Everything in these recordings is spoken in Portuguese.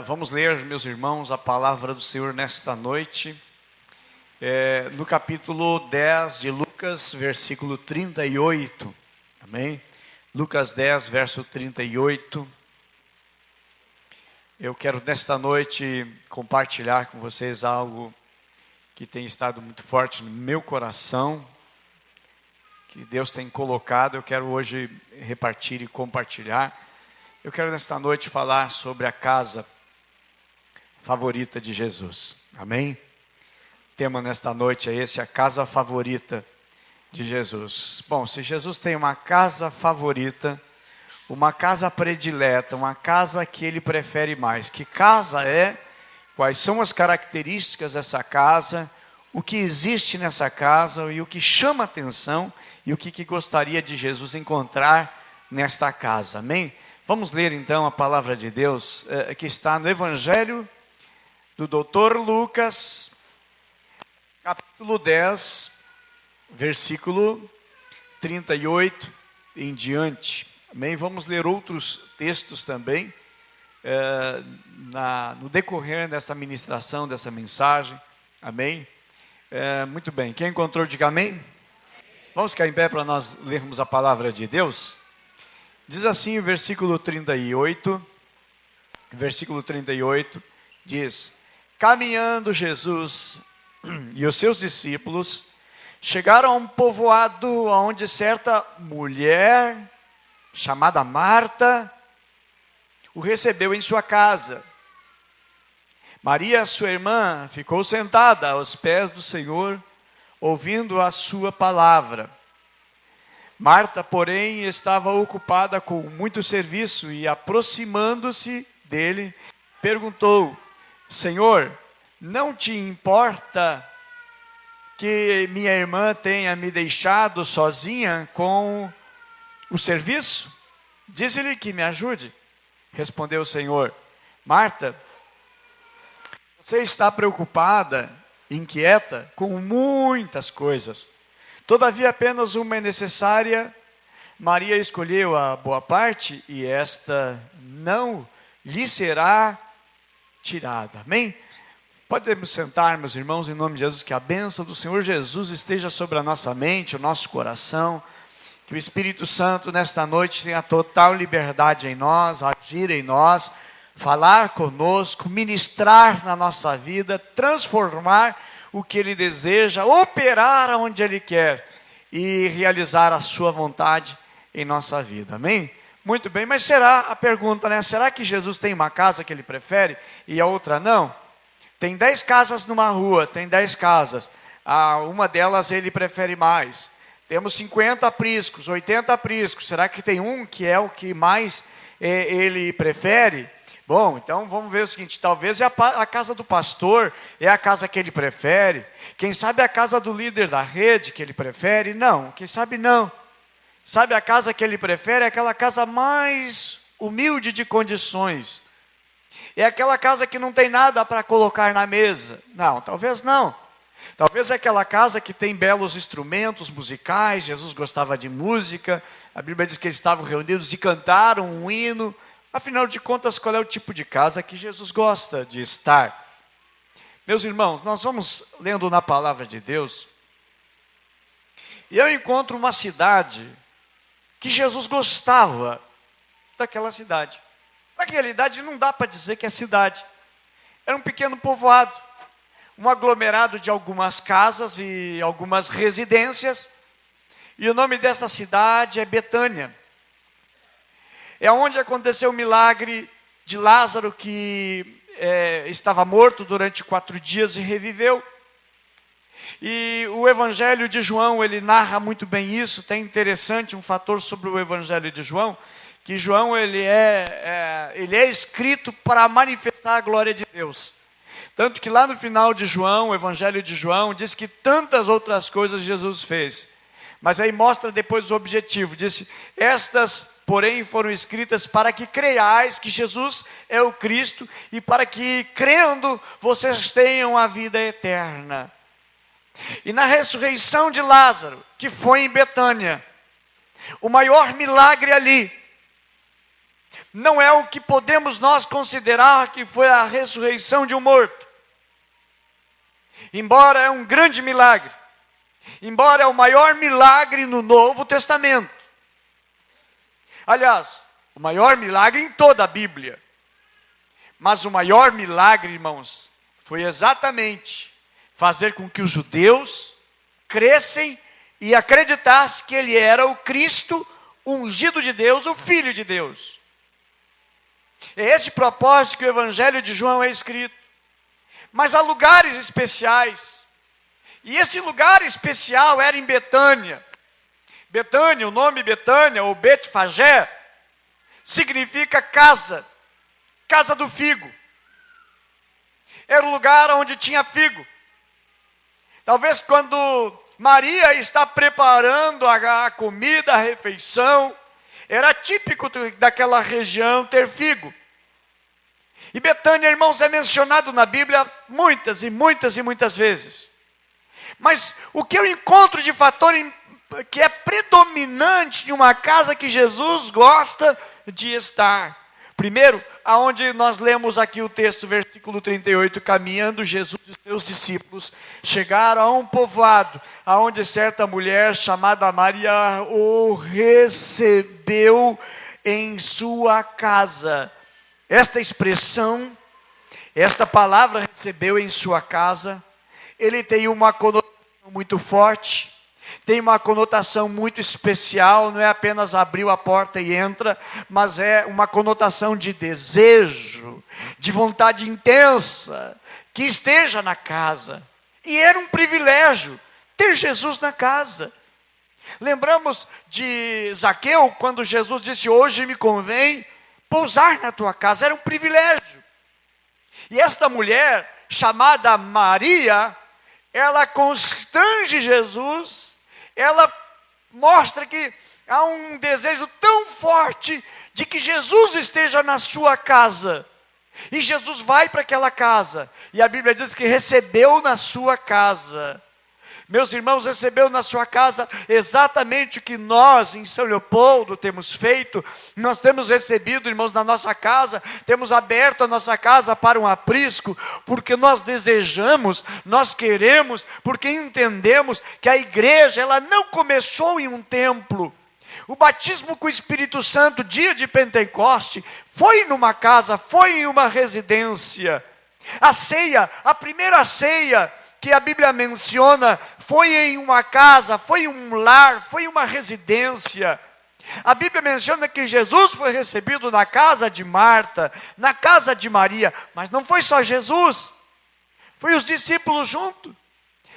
Vamos ler, meus irmãos, a palavra do Senhor nesta noite, no capítulo 10 de Lucas, versículo 38, amém? Lucas 10, verso 38. Eu quero nesta noite compartilhar com vocês algo que tem estado muito forte no meu coração, que Deus tem colocado. Eu quero hoje repartir e compartilhar. Eu quero nesta noite falar sobre a casa favorita de Jesus, amém? O tema nesta noite é esse, a casa favorita de Jesus. Bom, se Jesus tem uma casa favorita, uma casa predileta, uma casa que ele prefere mais, que casa é? Quais são as características dessa casa? O que existe nessa casa e o que chama atenção e o que gostaria de Jesus encontrar nesta casa, amém? Vamos ler então a palavra de Deus, que está no Evangelho do Dr. Lucas, capítulo 10, versículo 38 em diante, amém? Vamos ler outros textos também, no decorrer dessa ministração, dessa mensagem, amém? Muito bem, quem encontrou, diga amém. Vamos ficar em pé para nós lermos a palavra de Deus. Diz assim o versículo 38, diz: caminhando Jesus e os seus discípulos chegaram a um povoado onde certa mulher, chamada Marta, o recebeu em sua casa. Maria, sua irmã, ficou sentada aos pés do Senhor, ouvindo a sua palavra. Marta, porém, estava ocupada com muito serviço e, aproximando-se dele, perguntou: Senhor, não te importa que minha irmã tenha me deixado sozinha com o serviço? Diz-lhe que me ajude. Respondeu o Senhor: Marta, você está preocupada, inquieta com muitas coisas. Todavia apenas uma é necessária. Maria escolheu a boa parte e esta não lhe será tirada. Amém? Podemos sentar, meus irmãos, em nome de Jesus, que a bênção do Senhor Jesus esteja sobre a nossa mente, o nosso coração, que o Espírito Santo nesta noite tenha total liberdade em nós, agir em nós, falar conosco, ministrar na nossa vida, transformar o que Ele deseja, operar onde Ele quer e realizar a sua vontade em nossa vida, amém? Muito bem, mas será a pergunta, né? Será que Jesus tem uma casa que Ele prefere e a outra não? Tem 10 casas numa rua, tem 10 casas, uma delas Ele prefere mais. Temos 50 apriscos, 80 apriscos, será que tem um que é o que mais Ele prefere? Bom, então vamos ver o seguinte, talvez a casa do pastor é a casa que ele prefere, quem sabe a casa do líder da rede que ele prefere, não, quem sabe não. Sabe, a casa que ele prefere é aquela casa mais humilde de condições, é aquela casa que não tem nada para colocar na mesa, não, talvez não. Talvez é aquela casa que tem belos instrumentos musicais, Jesus gostava de música, a Bíblia diz que eles estavam reunidos e cantaram um hino. Afinal de contas, qual é o tipo de casa que Jesus gosta de estar? Meus irmãos, nós vamos lendo na palavra de Deus, e eu encontro uma cidade que Jesus gostava daquela cidade. Na realidade, não dá para dizer que é cidade. Era um pequeno povoado, um aglomerado de algumas casas e algumas residências, e o nome dessa cidade é Betânia. É onde aconteceu o milagre de Lázaro, que estava morto durante 4 dias e reviveu. E o Evangelho de João, ele narra muito bem isso. Tem interessante um fator sobre o Evangelho de João, que João ele é escrito para manifestar a glória de Deus. Tanto que lá no final de João, o Evangelho de João, diz que tantas outras coisas Jesus fez. Mas aí mostra depois o objetivo, disse: estas, porém, foram escritas para que creiais que Jesus é o Cristo e para que, crendo, vocês tenham a vida eterna. E na ressurreição de Lázaro, que foi em Betânia, o maior milagre ali, não é o que podemos nós considerar que foi a ressurreição de um morto. Embora é um grande milagre, embora é o maior milagre no Novo Testamento. Aliás, o maior milagre em toda a Bíblia. Mas o maior milagre, irmãos, foi exatamente fazer com que os judeus crescem e acreditassem que ele era o Cristo, o ungido de Deus, o Filho de Deus. É esse propósito que o Evangelho de João é escrito. Mas há lugares especiais. E esse lugar especial era em Betânia. Betânia, o nome Betânia, ou Betfagé, significa casa do figo. Era o lugar onde tinha figo. Talvez quando Maria está preparando a comida, a refeição, era típico daquela região ter figo. E Betânia, irmãos, é mencionado na Bíblia muitas e muitas e muitas vezes. Mas o que eu encontro de fator que é predominante de uma casa que Jesus gosta de estar? Primeiro, aonde nós lemos aqui o texto, versículo 38, caminhando Jesus e seus discípulos, chegaram a um povoado, aonde certa mulher chamada Maria o recebeu em sua casa. Esta expressão, esta palavra recebeu em sua casa, ele tem uma conotação muito forte, tem uma conotação muito especial, não é apenas abriu a porta e entra, mas é uma conotação de desejo, de vontade intensa, que esteja na casa. E era um privilégio ter Jesus na casa. Lembramos de Zaqueu, quando Jesus disse, hoje me convém pousar na tua casa, era um privilégio. E esta mulher, chamada Maria, ela constrange Jesus, ela mostra que há um desejo tão forte de que Jesus esteja na sua casa. E Jesus vai para aquela casa, e a Bíblia diz que recebeu na sua casa. Meus irmãos, recebeu na sua casa exatamente o que nós em São Leopoldo temos feito. Nós temos recebido, irmãos, na nossa casa, temos aberto a nossa casa para um aprisco, porque nós desejamos, nós queremos, porque entendemos que a igreja, ela não começou em um templo. O batismo com o Espírito Santo, dia de Pentecoste, foi numa casa, foi em uma residência. A ceia, a primeira ceia que a Bíblia menciona, foi em uma casa, foi em um lar, foi em uma residência. A Bíblia menciona que Jesus foi recebido na casa de Marta, na casa de Maria, mas não foi só Jesus, foi os discípulos junto.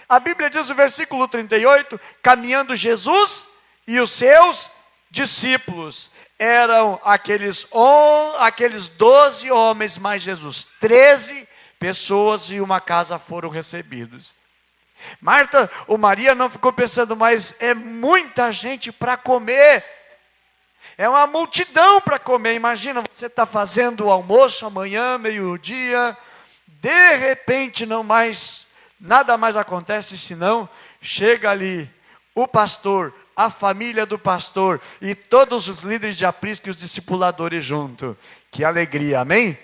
A Bíblia diz no versículo 38, caminhando Jesus e os seus discípulos, eram aqueles 12 homens mais Jesus, 13 pessoas e uma casa foram recebidos. Marta ou Maria não ficou pensando, mas é muita gente para comer, é uma multidão para comer. Imagina, você está fazendo o almoço amanhã, meio-dia, de repente nada mais acontece, senão chega ali o pastor, a família do pastor e todos os líderes de aprisco e os discipuladores junto. Que alegria, amém?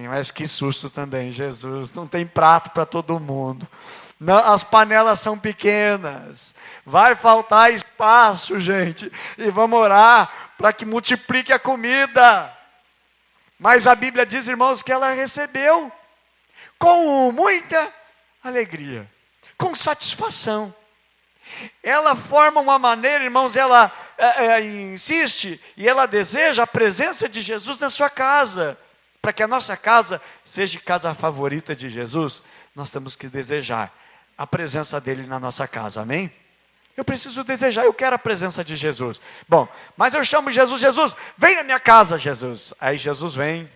Mas que susto também, Jesus, não tem prato para todo mundo. Não, as panelas são pequenas, vai faltar espaço, gente, e vamos orar para que multiplique a comida. Mas a Bíblia diz, irmãos, que ela recebeu com muita alegria, com satisfação. Ela forma uma maneira, irmãos, ela insiste e ela deseja a presença de Jesus na sua casa. Para que a nossa casa seja casa favorita de Jesus, nós temos que desejar a presença dele na nossa casa, amém? Eu preciso desejar, eu quero a presença de Jesus. Bom, mas eu chamo Jesus, Jesus, vem na minha casa, Jesus. Aí Jesus vem,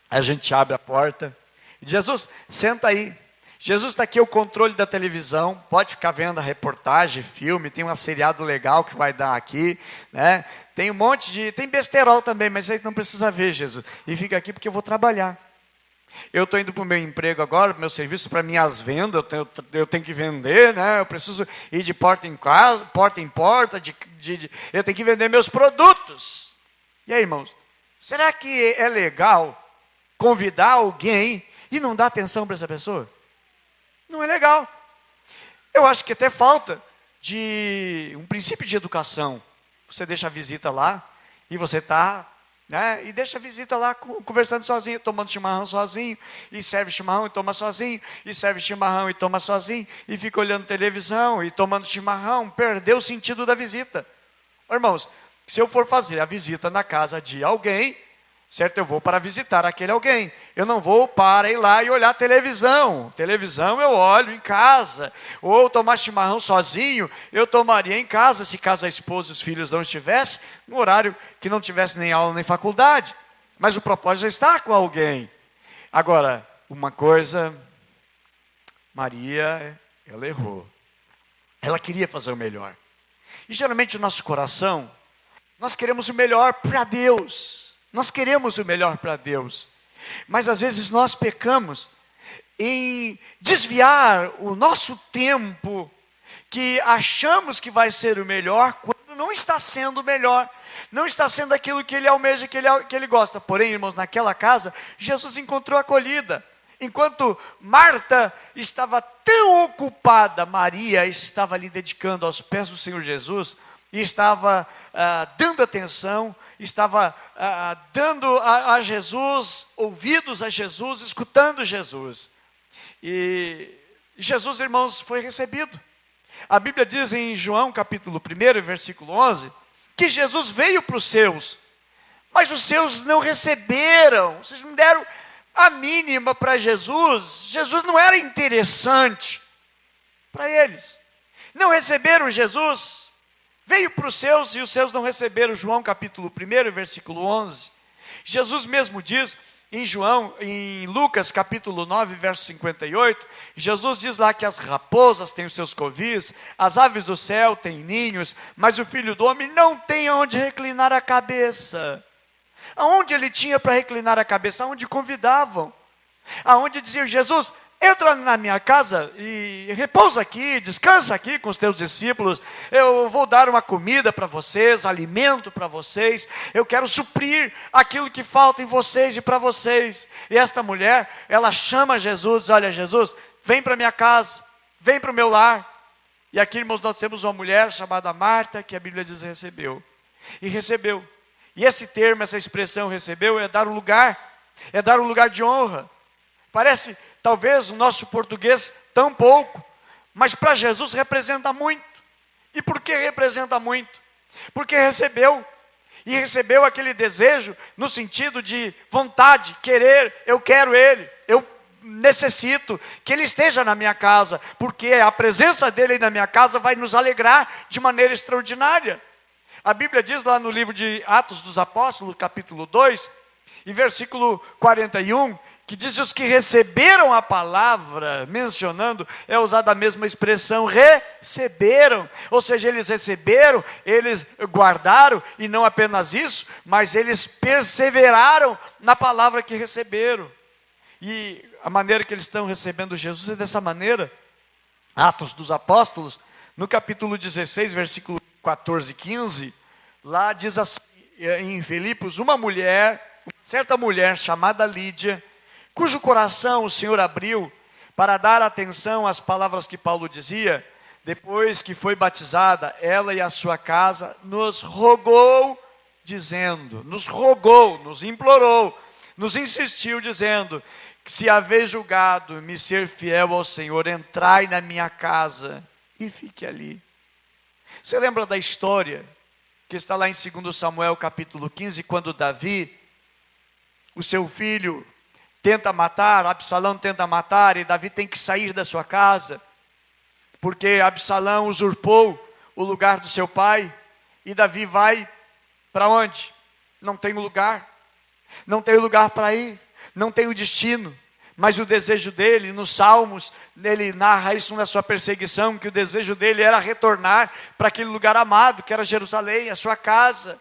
a gente abre a porta, e Jesus, senta aí. Jesus está aqui, o controle da televisão, pode ficar vendo a reportagem, filme, tem um seriado legal que vai dar aqui, né? Tem um monte tem besterol também, mas aí não precisa ver, Jesus. E fica aqui porque eu vou trabalhar. Eu estou indo para o meu emprego agora, meu serviço para minhas vendas, eu tenho que vender, né? Eu preciso ir de porta em porta, eu tenho que vender meus produtos. E aí, irmãos, Será que é legal convidar alguém e não dar atenção para essa pessoa? Não é legal. Eu acho que até falta de um princípio de educação. Você deixa a visita lá e você está, né, e deixa a visita lá conversando sozinho, tomando chimarrão sozinho, e serve chimarrão e toma sozinho, e serve chimarrão e toma sozinho, e fica olhando televisão e tomando chimarrão. Perdeu o sentido da visita. Irmãos, se eu for fazer a visita na casa de alguém, certo? Eu vou para visitar aquele alguém. Eu não vou para ir lá e olhar televisão. Televisão eu olho em casa. Ou tomar chimarrão sozinho, eu tomaria em casa, se caso a esposa e os filhos não estivessem, no horário que não tivesse nem aula nem faculdade. Mas o propósito é estar com alguém. Agora, uma coisa, Maria, ela errou. Ela queria fazer o melhor. E geralmente o nosso coração, nós queremos o melhor para Deus. Nós queremos o melhor para Deus. Mas às vezes nós pecamos em desviar o nosso tempo, que achamos que vai ser o melhor, quando não está sendo o melhor. Não está sendo aquilo que ele almeja, que ele gosta. Porém, irmãos, naquela casa, Jesus encontrou acolhida. Enquanto Marta estava tão ocupada, Maria estava ali dedicando aos pés do Senhor Jesus, e estava dando atenção, estava dando a Jesus, ouvidos a Jesus, escutando Jesus. E Jesus, irmãos, foi recebido. A Bíblia diz em João capítulo 1, versículo 11, que Jesus veio para os seus, mas os seus não receberam. Vocês não deram a mínima para Jesus. Jesus não era interessante para eles. Não receberam Jesus. Veio para os seus e os seus não receberam. João capítulo 1, versículo 11. Jesus mesmo diz em Lucas capítulo 9, verso 58, Jesus diz lá que as raposas têm os seus covis, as aves do céu têm ninhos, mas o Filho do Homem não tem onde reclinar a cabeça. Aonde ele tinha para reclinar a cabeça? Aonde convidavam. Aonde diziam: Jesus, entra na minha casa e repousa aqui, descansa aqui com os teus discípulos. Eu vou dar uma comida para vocês, alimento para vocês. Eu quero suprir aquilo que falta em vocês e para vocês. E esta mulher, ela chama Jesus: olha, Jesus, vem para minha casa, vem para o meu lar. E aqui, irmãos, nós temos uma mulher chamada Marta, que a Bíblia diz recebeu. E recebeu. E esse termo, essa expressão recebeu, é dar um lugar de honra. Parece, talvez, o nosso português tão pouco, mas para Jesus representa muito. E por que representa muito? Porque recebeu, e recebeu aquele desejo no sentido de vontade, querer. Eu quero Ele, eu necessito que Ele esteja na minha casa, porque a presença dEle na minha casa vai nos alegrar de maneira extraordinária. A Bíblia diz lá no livro de Atos dos Apóstolos, capítulo 2, e versículo 41, que diz: os que receberam a palavra, mencionando, é usada a mesma expressão, receberam. Ou seja, eles receberam, eles guardaram, e não apenas isso, mas eles perseveraram na palavra que receberam. E a maneira que eles estão recebendo Jesus é dessa maneira. Atos dos Apóstolos, no capítulo 16, versículo 14 e 15, lá diz assim, em Filipos, uma certa mulher chamada Lídia, cujo coração o Senhor abriu para dar atenção às palavras que Paulo dizia, depois que foi batizada, ela e a sua casa, nos rogou, nos implorou, nos insistiu, dizendo: se haveis julgado me ser fiel ao Senhor, entrai na minha casa e fique ali. Você lembra da história que está lá em 2 Samuel capítulo 15, quando Davi, o seu filho, Absalão tenta matar, e Davi tem que sair da sua casa, porque Absalão usurpou o lugar do seu pai, e Davi vai para onde? Não tem lugar para ir, não tem o destino. Mas o desejo dele, nos Salmos, ele narra isso na sua perseguição, que o desejo dele era retornar para aquele lugar amado, que era Jerusalém, a sua casa.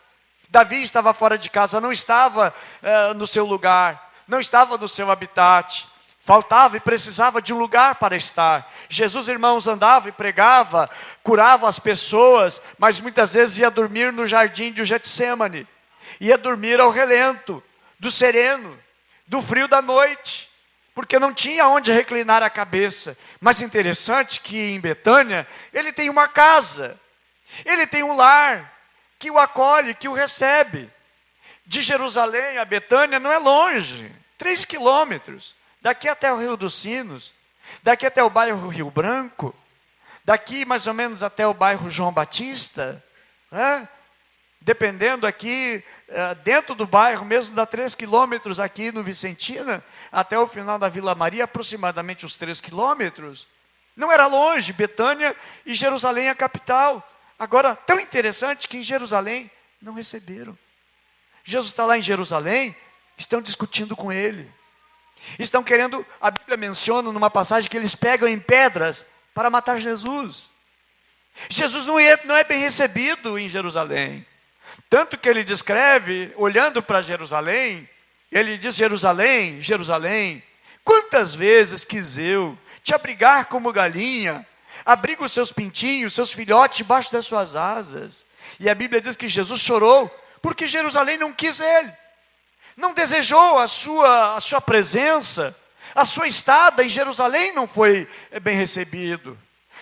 Davi estava fora de casa, não estava no seu lugar, não estava no seu habitat. Faltava e precisava de um lugar para estar. Jesus, irmãos, andava e pregava, curava as pessoas, mas muitas vezes ia dormir no jardim de Getsêmani. ia dormir ao relento do sereno, do frio da noite, porque não tinha onde reclinar a cabeça. Mas interessante que em Betânia, ele tem uma casa, ele tem um lar, que o acolhe, que o recebe. De Jerusalém a Betânia não é longe, 3 quilômetros, daqui até o Rio dos Sinos, daqui até o bairro Rio Branco, daqui mais ou menos até o bairro João Batista, né? Dependendo aqui, dentro do bairro mesmo, dá 3 quilômetros aqui no Vicentina, até o final da Vila Maria, aproximadamente uns 3 quilômetros. Não era longe, Betânia e Jerusalém a capital. Agora, tão interessante que em Jerusalém não receberam. Jesus está lá em Jerusalém, estão discutindo com ele. Estão querendo, a Bíblia menciona numa passagem que eles pegam em pedras para matar Jesus. Jesus não é bem recebido em Jerusalém. Tanto que ele descreve, olhando para Jerusalém, ele diz: Jerusalém, Jerusalém, quantas vezes quis eu te abrigar como galinha, abriga os seus pintinhos, seus filhotes debaixo das suas asas. E a Bíblia diz que Jesus chorou, porque Jerusalém não quis ele, não desejou a sua presença, a sua estada em Jerusalém não foi bem recebido.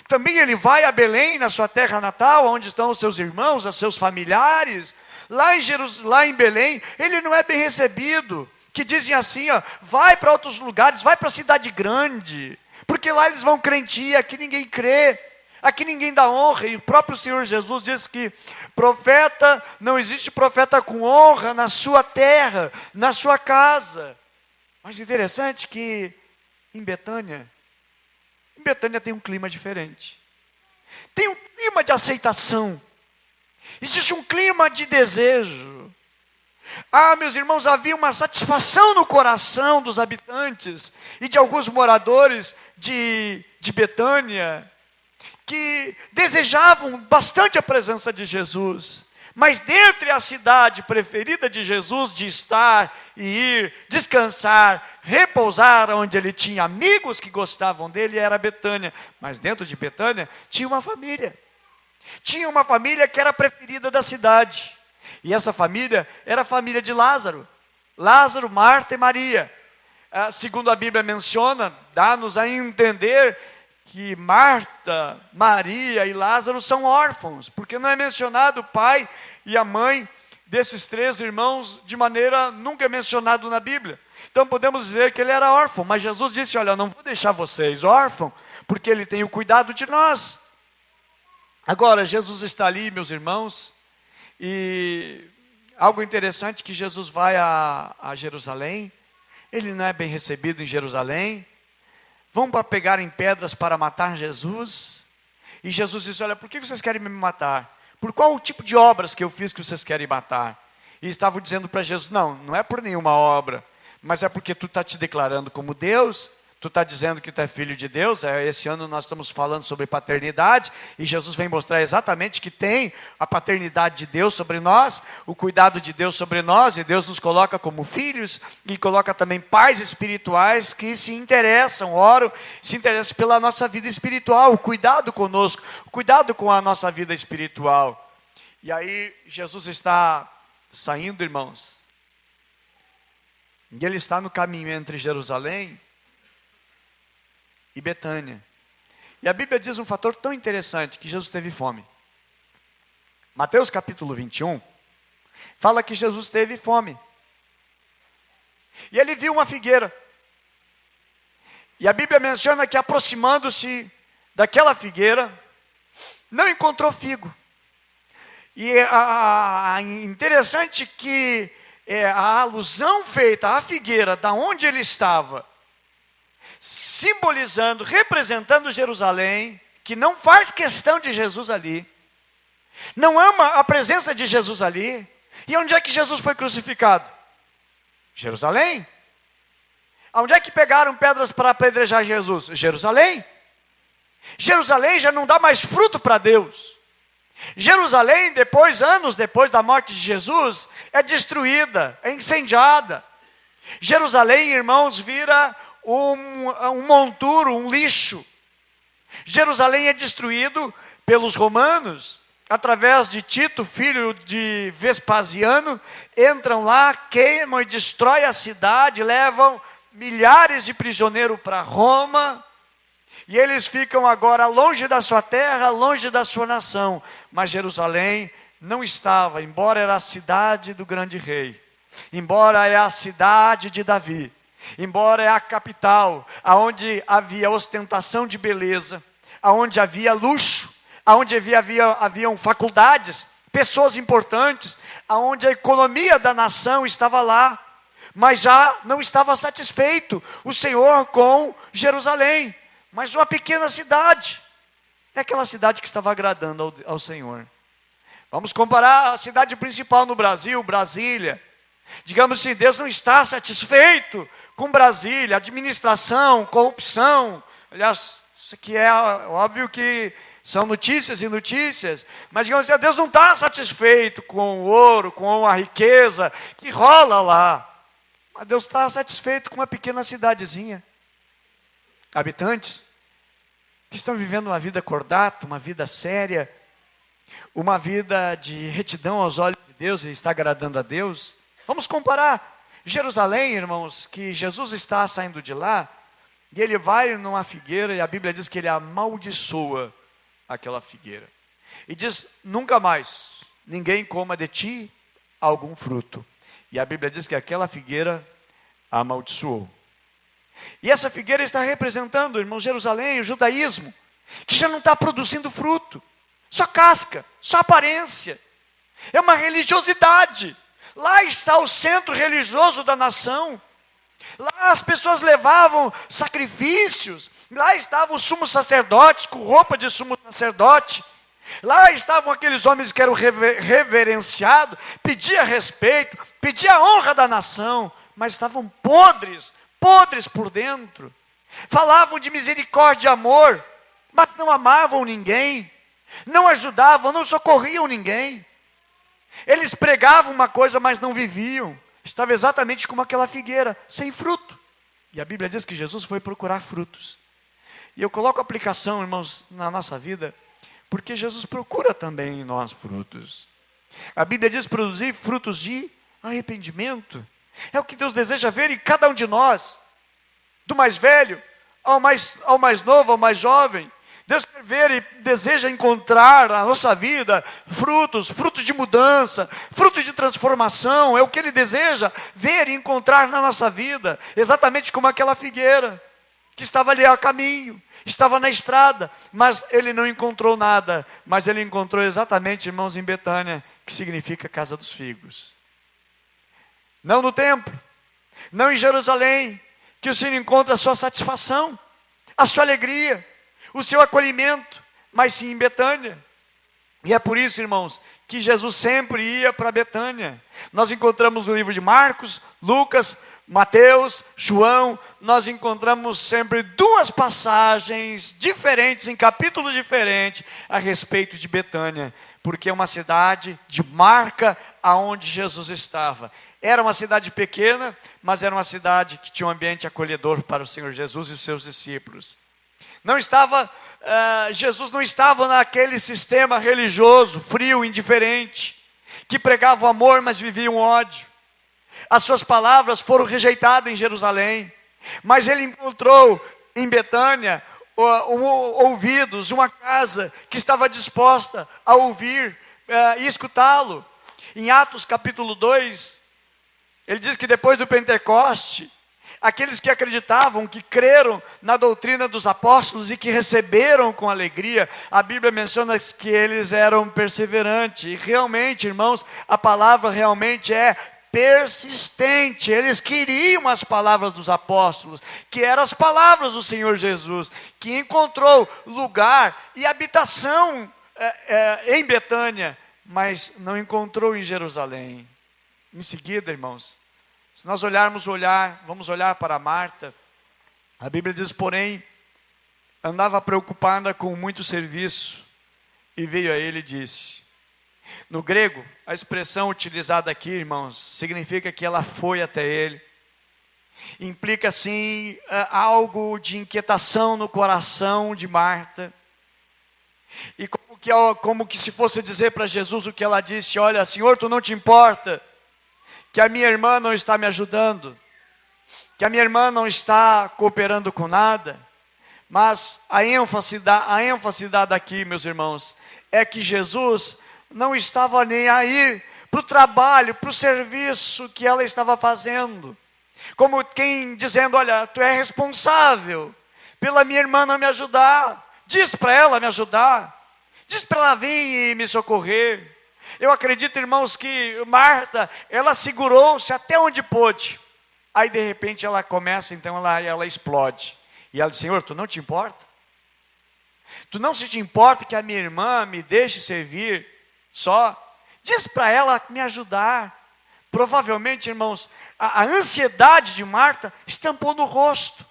Também ele vai a Belém, na sua terra natal, onde estão os seus irmãos, os seus familiares. Lá em Belém, ele não é bem recebido, que dizem assim, ó, vai para outros lugares, vai para a cidade grande, porque lá eles vão crentir, aqui ninguém crê, aqui ninguém dá honra. E o próprio Senhor Jesus diz que não existe profeta com honra na sua terra, na sua casa. Mas interessante que em Betânia tem um clima diferente. Tem um clima de aceitação. Existe um clima de desejo. Meus irmãos, havia uma satisfação no coração dos habitantes e de alguns moradores de Betânia, que desejavam bastante a presença de Jesus. Mas dentre a cidade preferida de Jesus, de estar e ir, descansar, repousar, onde ele tinha amigos que gostavam dele, era Betânia. Mas dentro de Betânia tinha uma família. Tinha uma família que era a preferida da cidade. E essa família era a família de Lázaro. Lázaro, Marta e Maria. Segundo a Bíblia menciona, dá-nos a entender que Marta, Maria e Lázaro são órfãos, porque não é mencionado o pai e a mãe desses 3 irmãos de maneira nunca mencionado na Bíblia. Então podemos dizer que ele era órfão, mas Jesus disse: olha, eu não vou deixar vocês órfãos, porque ele tem o cuidado de nós. Agora, Jesus está ali, meus irmãos, e algo interessante que Jesus vai a Jerusalém, ele não é bem recebido em Jerusalém. Vão para pegar em pedras para matar Jesus. E Jesus diz: olha, por que vocês querem me matar? Por qual o tipo de obras que eu fiz que vocês querem matar? E estavam dizendo para Jesus: não é por nenhuma obra, mas é porque tu está te declarando como Deus, tu está dizendo que tu é filho de Deus. Esse ano nós estamos falando sobre paternidade, e Jesus vem mostrar exatamente que tem a paternidade de Deus sobre nós, o cuidado de Deus sobre nós, e Deus nos coloca como filhos, e coloca também pais espirituais que se interessam, oram, se interessam pela nossa vida espiritual, o cuidado conosco, o cuidado com a nossa vida espiritual. E aí Jesus está saindo, irmãos, e ele está no caminho entre Jerusalém e Betânia. E a Bíblia diz um fator tão interessante, que Jesus teve fome. Mateus capítulo 21 fala que Jesus teve fome. E ele viu uma figueira. E a Bíblia menciona que, aproximando-se daquela figueira, não encontrou figo. E interessante que a alusão feita à figueira, da onde ele estava, simbolizando, representando Jerusalém, que não faz questão de Jesus ali, não ama a presença de Jesus ali. E onde é que Jesus foi crucificado? Jerusalém. Onde é que pegaram pedras para apedrejar Jesus? Jerusalém. Jerusalém já não dá mais fruto para Deus. Jerusalém, anos depois da morte de Jesus, é destruída, é incendiada. Jerusalém, irmãos, vira um monturo, um lixo. Jerusalém é destruído pelos romanos, através de Tito, filho de Vespasiano, entram lá, queimam e destroem a cidade, levam milhares de prisioneiros para Roma, e eles ficam agora longe da sua terra, longe da sua nação. Mas Jerusalém não estava, embora era a cidade do grande rei, embora é a cidade de Davi, embora é a capital, aonde havia ostentação de beleza, aonde havia luxo, aonde haviam faculdades, pessoas importantes, aonde a economia da nação estava lá, mas já não estava satisfeito o Senhor com Jerusalém, mas uma pequena cidade, é aquela cidade que estava agradando ao Senhor. Vamos comparar a cidade principal no Brasil, Brasília. Digamos assim, Deus não está satisfeito com Brasília, administração, corrupção. Aliás, isso aqui é óbvio que são notícias e notícias, mas digamos assim, Deus não está satisfeito com o ouro, com a riqueza que rola lá. Mas Deus está satisfeito com uma pequena cidadezinha. Habitantes que estão vivendo uma vida cordata, uma vida séria, uma vida de retidão aos olhos de Deus e está agradando a Deus. Vamos comparar Jerusalém, irmãos, que Jesus está saindo de lá, e ele vai numa figueira, e a Bíblia diz que ele amaldiçoa aquela figueira. E diz, nunca mais ninguém coma de ti algum fruto. E a Bíblia diz que aquela figueira amaldiçoou. E essa figueira está representando, irmãos, Jerusalém, o judaísmo, que já não está produzindo fruto. Só casca, só aparência. É uma religiosidade. Lá está o centro religioso da nação. Lá as pessoas levavam sacrifícios. Lá estavam os sumos sacerdotes com roupa de sumo sacerdote. Lá estavam aqueles homens que eram reverenciados, pedia respeito, pedia a honra da nação, mas estavam podres por dentro. Falavam de misericórdia e amor, mas não amavam ninguém. Não ajudavam, não socorriam ninguém. Eles pregavam uma coisa, mas não viviam. Estava exatamente como aquela figueira, sem fruto. E a Bíblia diz que Jesus foi procurar frutos. E eu coloco aplicação, irmãos, na nossa vida, porque Jesus procura também em nós frutos. A Bíblia diz produzir frutos de arrependimento. É o que Deus deseja ver em cada um de nós. Do mais velho ao mais novo, ao mais jovem. Deus quer ver e deseja encontrar na nossa vida frutos de mudança, frutos de transformação. É o que Ele deseja ver e encontrar na nossa vida. Exatamente como aquela figueira que estava ali a caminho, estava na estrada, mas ele não encontrou nada. Mas ele encontrou exatamente, irmãos, em Betânia, que significa casa dos figos. Não no templo, não em Jerusalém, que o Senhor encontra a sua satisfação, a sua alegria, o seu acolhimento, mas sim em Betânia. E é por isso, irmãos, que Jesus sempre ia para Betânia. Nós encontramos no livro de Marcos, Lucas, Mateus, João, nós encontramos sempre duas passagens diferentes, em capítulos diferentes, a respeito de Betânia, porque é uma cidade de marca aonde Jesus estava. Era uma cidade pequena, mas era uma cidade que tinha um ambiente acolhedor para o Senhor Jesus e os seus discípulos. Jesus não estava naquele sistema religioso, frio, indiferente, que pregava o amor, mas vivia um ódio. As suas palavras foram rejeitadas em Jerusalém, mas ele encontrou em Betânia ouvidos, uma casa que estava disposta a ouvir e escutá-lo. Em Atos capítulo 2, ele diz que depois do Pentecoste, aqueles que acreditavam, que creram na doutrina dos apóstolos e que receberam com alegria, a Bíblia menciona que eles eram perseverantes. E realmente, irmãos, a palavra realmente é persistente. Eles queriam as palavras dos apóstolos, que eram as palavras do Senhor Jesus, que encontrou lugar e habitação em Betânia, mas não encontrou em Jerusalém. Em seguida, irmãos, se nós vamos olhar para Marta. A Bíblia diz, porém, andava preocupada com muito serviço, e veio a ele e disse. No grego, a expressão utilizada aqui, irmãos, significa que ela foi até ele. Implica, assim, algo de inquietação no coração de Marta. E como que é como que se fosse dizer para Jesus o que ela disse: olha, Senhor, tu não te importa que a minha irmã não está me ajudando, que a minha irmã não está cooperando com nada. Mas a ênfase dada aqui, meus irmãos, é que Jesus não estava nem aí para o trabalho, para o serviço que ela estava fazendo. Como quem dizendo: olha, tu é responsável pela minha irmã não me ajudar. Diz para ela me ajudar. Diz para ela vir e me socorrer. Eu acredito, irmãos, que Marta, ela segurou-se até onde pôde. Aí de repente ela começa, então ela explode. E ela diz: Senhor, tu não te importa? Tu não se te importa que a minha irmã me deixe servir só? Diz para ela me ajudar. Provavelmente, irmãos, a ansiedade de Marta estampou no rosto.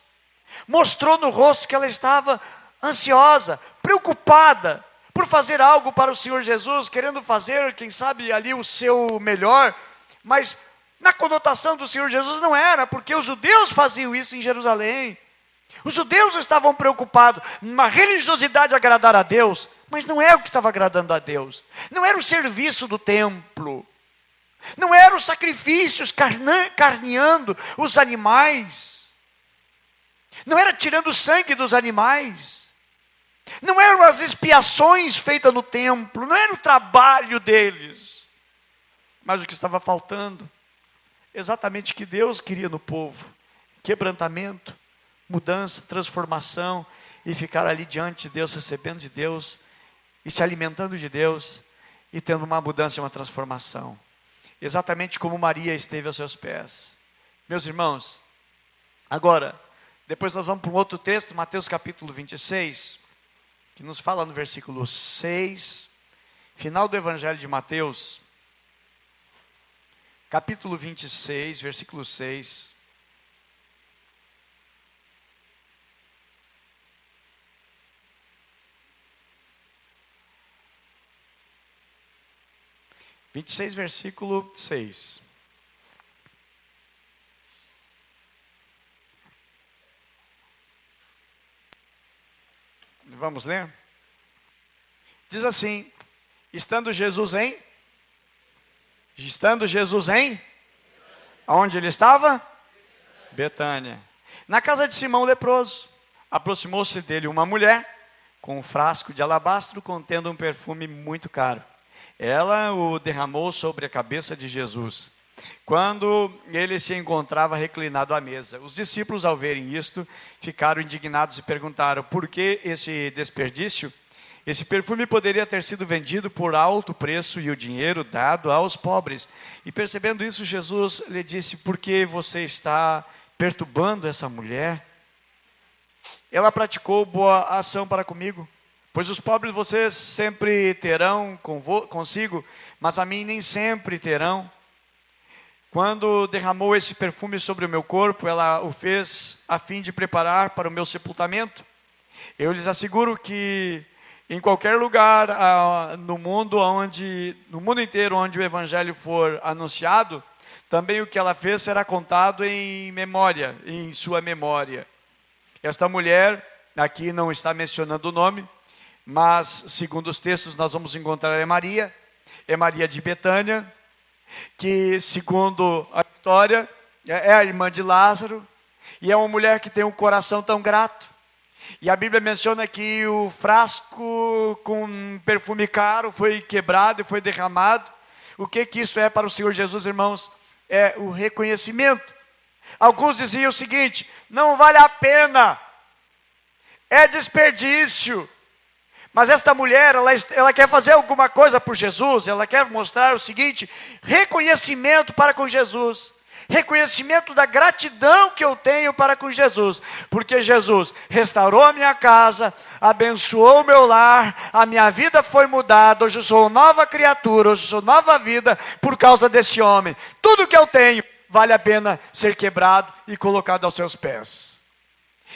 Mostrou no rosto que ela estava ansiosa, preocupada por fazer algo para o Senhor Jesus, querendo fazer, quem sabe, ali o seu melhor. Mas na conotação do Senhor Jesus não era, porque os judeus faziam isso em Jerusalém. Os judeus estavam preocupados numa religiosidade agradar a Deus, mas não é o que estava agradando a Deus. Não era o serviço do templo. Não eram os sacrifícios carneando os animais. Não era tirando o sangue dos animais. Não eram as expiações feitas no templo. Não era o trabalho deles. Mas o que estava faltando, exatamente o que Deus queria no povo: quebrantamento, mudança, transformação, e ficar ali diante de Deus, recebendo de Deus, e se alimentando de Deus, e tendo uma mudança e uma transformação. Exatamente como Maria esteve aos seus pés. Meus irmãos, agora, depois nós vamos para um outro texto, Mateus capítulo 26, que nos fala no versículo 6, final do Evangelho de Mateus, capítulo 26, versículo 6. Versículo 6. Vamos ler? Diz assim: estando Jesus em? Aonde ele estava? Betânia. Na casa de Simão leproso. Aproximou-se dele uma mulher com um frasco de alabastro contendo um perfume muito caro. Ela o derramou sobre a cabeça de Jesus, quando ele se encontrava reclinado à mesa. Os discípulos, ao verem isto, ficaram indignados e perguntaram: por que esse desperdício? Esse perfume poderia ter sido vendido por alto preço e o dinheiro dado aos pobres. E percebendo isso, Jesus lhe disse: por que você está perturbando essa mulher? Ela praticou boa ação para comigo. Pois os pobres vocês sempre terão consigo, mas a mim nem sempre terão. Quando derramou esse perfume sobre o meu corpo, ela o fez a fim de preparar para o meu sepultamento. Eu lhes asseguro que em qualquer lugar no mundo inteiro onde o evangelho for anunciado, também o que ela fez será contado em sua memória. Esta mulher, aqui não está mencionando o nome, mas segundo os textos nós vamos encontrar é Maria de Betânia, que segundo a história é a irmã de Lázaro, e é uma mulher que tem um coração tão grato. E a Bíblia menciona que o frasco com perfume caro foi quebrado e foi derramado. O que isso é para o Senhor Jesus, irmãos? É o reconhecimento. Alguns diziam o seguinte: não vale a pena, é desperdício. Mas esta mulher, ela quer fazer alguma coisa por Jesus, ela quer mostrar o seguinte: reconhecimento para com Jesus, reconhecimento da gratidão que eu tenho para com Jesus, porque Jesus restaurou a minha casa, abençoou o meu lar, a minha vida foi mudada, hoje eu sou nova criatura, hoje eu sou nova vida por causa desse homem. Tudo que eu tenho vale a pena ser quebrado e colocado aos seus pés.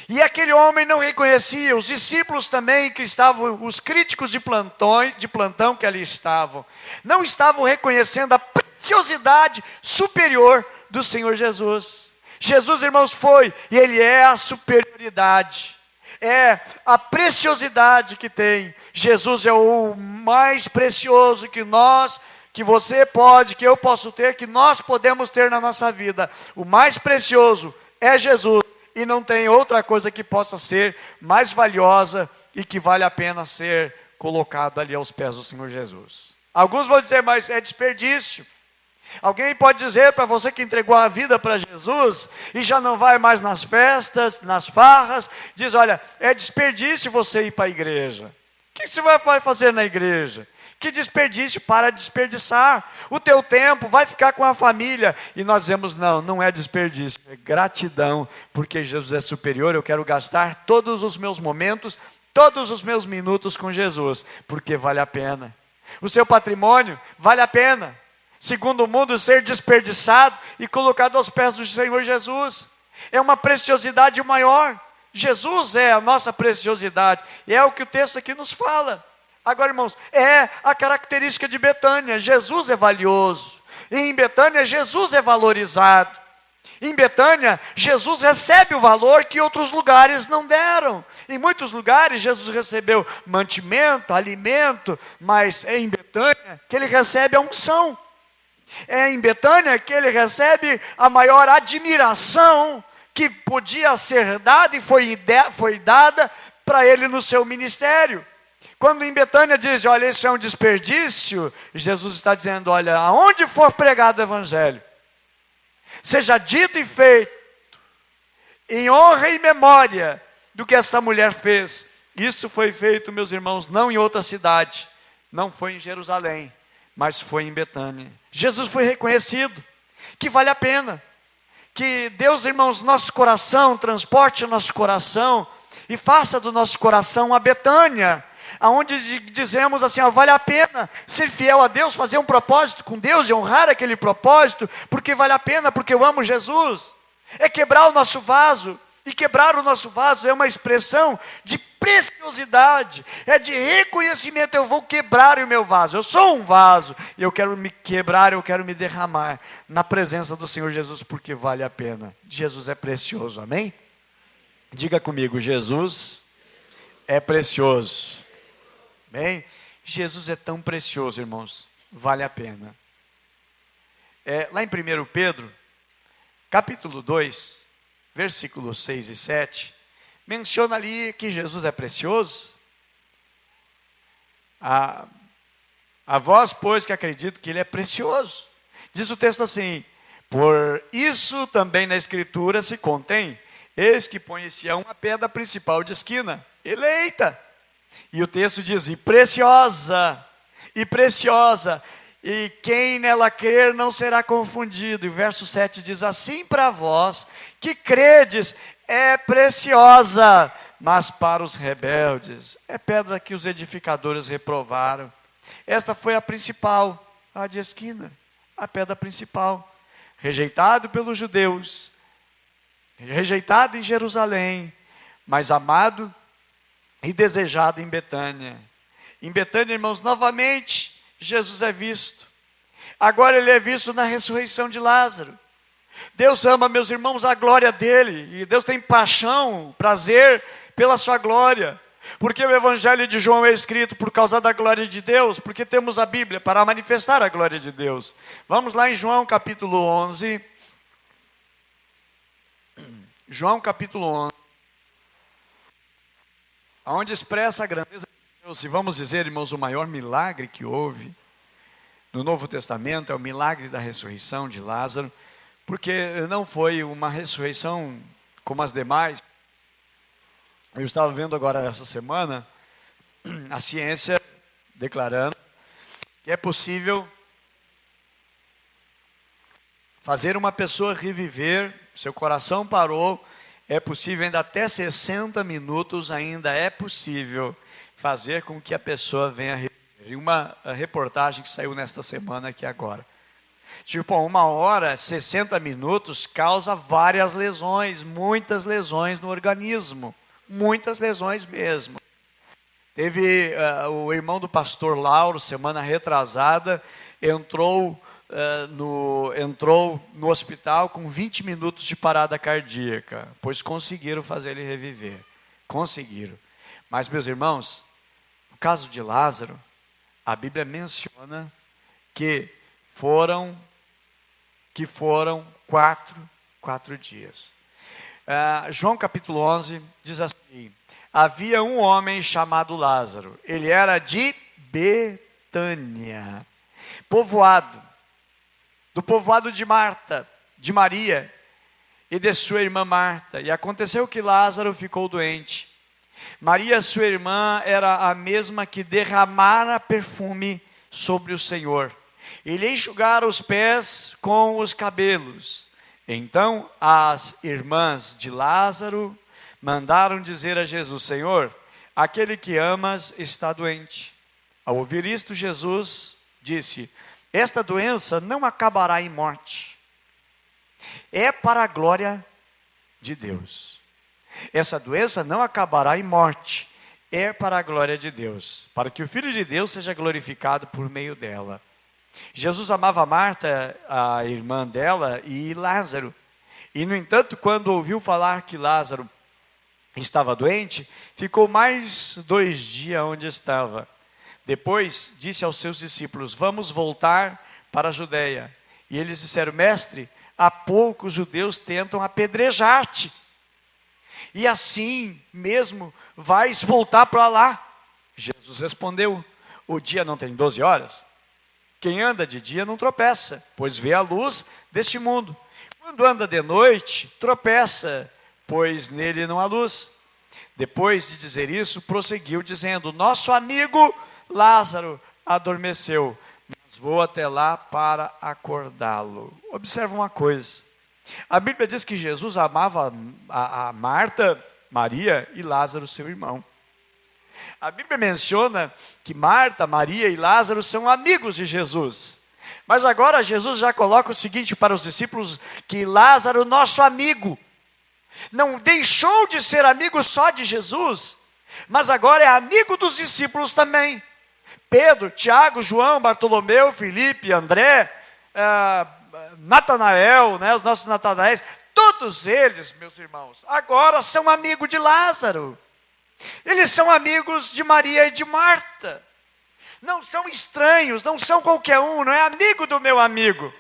E aquele homem não reconhecia, os discípulos também que estavam, os críticos de plantão que ali estavam, não estavam reconhecendo a preciosidade superior do Senhor Jesus. Jesus, irmãos, foi, e Ele é a superioridade. é a preciosidade que tem. Jesus é o mais precioso que nós, que você pode, que eu posso ter, que nós podemos ter na nossa vida. O mais precioso é Jesus, e não tem outra coisa que possa ser mais valiosa e que vale a pena ser colocado ali aos pés do Senhor Jesus. Alguns vão dizer, mas é desperdício. Alguém pode dizer para você que entregou a vida para Jesus e já não vai mais nas festas, nas farras, diz, olha, é desperdício você ir para a igreja. O que você vai fazer na igreja? Que desperdício, para de desperdiçar. O teu tempo vai ficar com a família. E nós dizemos, não é desperdício, é gratidão, porque Jesus é superior, eu quero gastar todos os meus momentos, todos os meus minutos com Jesus, porque vale a pena. O seu patrimônio vale a pena. Segundo o mundo, ser desperdiçado e colocado aos pés do Senhor Jesus. É uma preciosidade maior. Jesus é a nossa preciosidade. E é o que o texto aqui nos fala. Agora, irmãos, é a característica de Betânia. Jesus é valioso. E em Betânia, Jesus é valorizado. Em Betânia, Jesus recebe o valor que outros lugares não deram. Em muitos lugares, Jesus recebeu mantimento, alimento, mas é em Betânia que ele recebe a unção. É em Betânia que ele recebe a maior admiração que podia ser dada e foi dada para ele no seu ministério. Quando em Betânia diz, olha, isso é um desperdício, Jesus está dizendo, olha, aonde for pregado o evangelho, seja dito e feito, em honra e memória do que essa mulher fez. Isso foi feito, meus irmãos, não em outra cidade, não foi em Jerusalém, mas foi em Betânia. Jesus foi reconhecido, que vale a pena, que Deus, irmãos, nosso coração, transporte o nosso coração, e faça do nosso coração a Betânia, aonde dizemos assim, vale a pena ser fiel a Deus, fazer um propósito com Deus, e honrar aquele propósito, porque vale a pena, porque eu amo Jesus, é quebrar o nosso vaso, e quebrar o nosso vaso é uma expressão de preciosidade, é de reconhecimento. Eu vou quebrar o meu vaso, eu sou um vaso, e eu quero me quebrar, eu quero me derramar na presença do Senhor Jesus, porque vale a pena. Jesus é precioso, amém? Diga comigo, Jesus é precioso, amém? Jesus é tão precioso, irmãos, vale a pena. Lá em 1 Pedro, capítulo 2, versículos 6 e 7, menciona ali que Jesus é precioso. A vós, pois, que acredito que ele é precioso. Diz o texto assim, por isso também na Escritura se contém, eis que põe em Sião a pedra principal de esquina, eleita. E o texto diz, e preciosa, e quem nela crer não será confundido. E o verso 7 diz, assim para vós que credes, é preciosa, mas para os rebeldes, é pedra que os edificadores reprovaram. Esta foi a principal, a de esquina, a pedra principal, rejeitado pelos judeus, rejeitado em Jerusalém, mas amado e desejado em Betânia. Em Betânia, irmãos, novamente, Jesus é visto. Agora ele é visto na ressurreição de Lázaro. Deus ama, meus irmãos, a glória dele. E Deus tem paixão, prazer pela sua glória. Porque o Evangelho de João é escrito por causa da glória de Deus. Porque temos a Bíblia para manifestar a glória de Deus. Vamos lá em João capítulo 11. João capítulo 11. Onde expressa a grandeza de Deus. E vamos dizer, irmãos, o maior milagre que houve no Novo Testamento é o milagre da ressurreição de Lázaro. Porque não foi uma ressurreição como as demais. Eu estava vendo agora essa semana a ciência declarando que é possível fazer uma pessoa reviver, seu coração parou, é possível ainda até 60 minutos, ainda é possível fazer com que a pessoa venha reviver. E uma reportagem que saiu nesta semana aqui agora. Tipo, 1 hora, 60 minutos causa várias lesões, muitas lesões no organismo, muitas lesões mesmo. Teve o irmão do pastor Lauro, semana retrasada, entrou no hospital com 20 minutos de parada cardíaca, pois conseguiram fazer ele reviver. Conseguiram. Mas, meus irmãos, no caso de Lázaro, a Bíblia menciona que foram quatro dias. João capítulo 11 diz assim: havia um homem chamado Lázaro, ele era de Betânia, do povoado de Marta, de Maria e de sua irmã Marta. E aconteceu que Lázaro ficou doente. Maria, sua irmã, era a mesma que derramara perfume sobre o Senhor, e lhe enxugara os pés com os cabelos. Então as irmãs de Lázaro mandaram dizer a Jesus: Senhor, aquele que amas está doente. Ao ouvir isto, Jesus disse: esta doença não acabará em morte, é para a glória de Deus. Essa doença não acabará em morte, é para a glória de Deus, para que o Filho de Deus seja glorificado por meio dela. Jesus amava Marta, a irmã dela, e Lázaro. E, no entanto, quando ouviu falar que Lázaro estava doente, ficou mais 2 dias onde estava. Depois disse aos seus discípulos: vamos voltar para a Judeia. E eles disseram: mestre, há pouco os judeus tentam apedrejar-te, e assim mesmo vais voltar para lá? Jesus respondeu: o dia não tem 12 horas? Quem anda de dia não tropeça, pois vê a luz deste mundo. Quando anda de noite, tropeça, pois nele não há luz. Depois de dizer isso, prosseguiu dizendo: nosso amigo Lázaro adormeceu, mas vou até lá para acordá-lo. Observa uma coisa. A Bíblia diz que Jesus amava a Marta, Maria e Lázaro, seu irmão. A Bíblia menciona que Marta, Maria e Lázaro são amigos de Jesus. Mas agora Jesus já coloca o seguinte para os discípulos: que Lázaro, nosso amigo, não deixou de ser amigo só de Jesus, mas agora é amigo dos discípulos também. Pedro, Tiago, João, Bartolomeu, Filipe, André, Natanael, os nossos Natanaéis, todos eles, meus irmãos, agora são amigos de Lázaro. Eles são amigos de Maria e de Marta. Não são estranhos, não são qualquer um, não é amigo do meu amigo.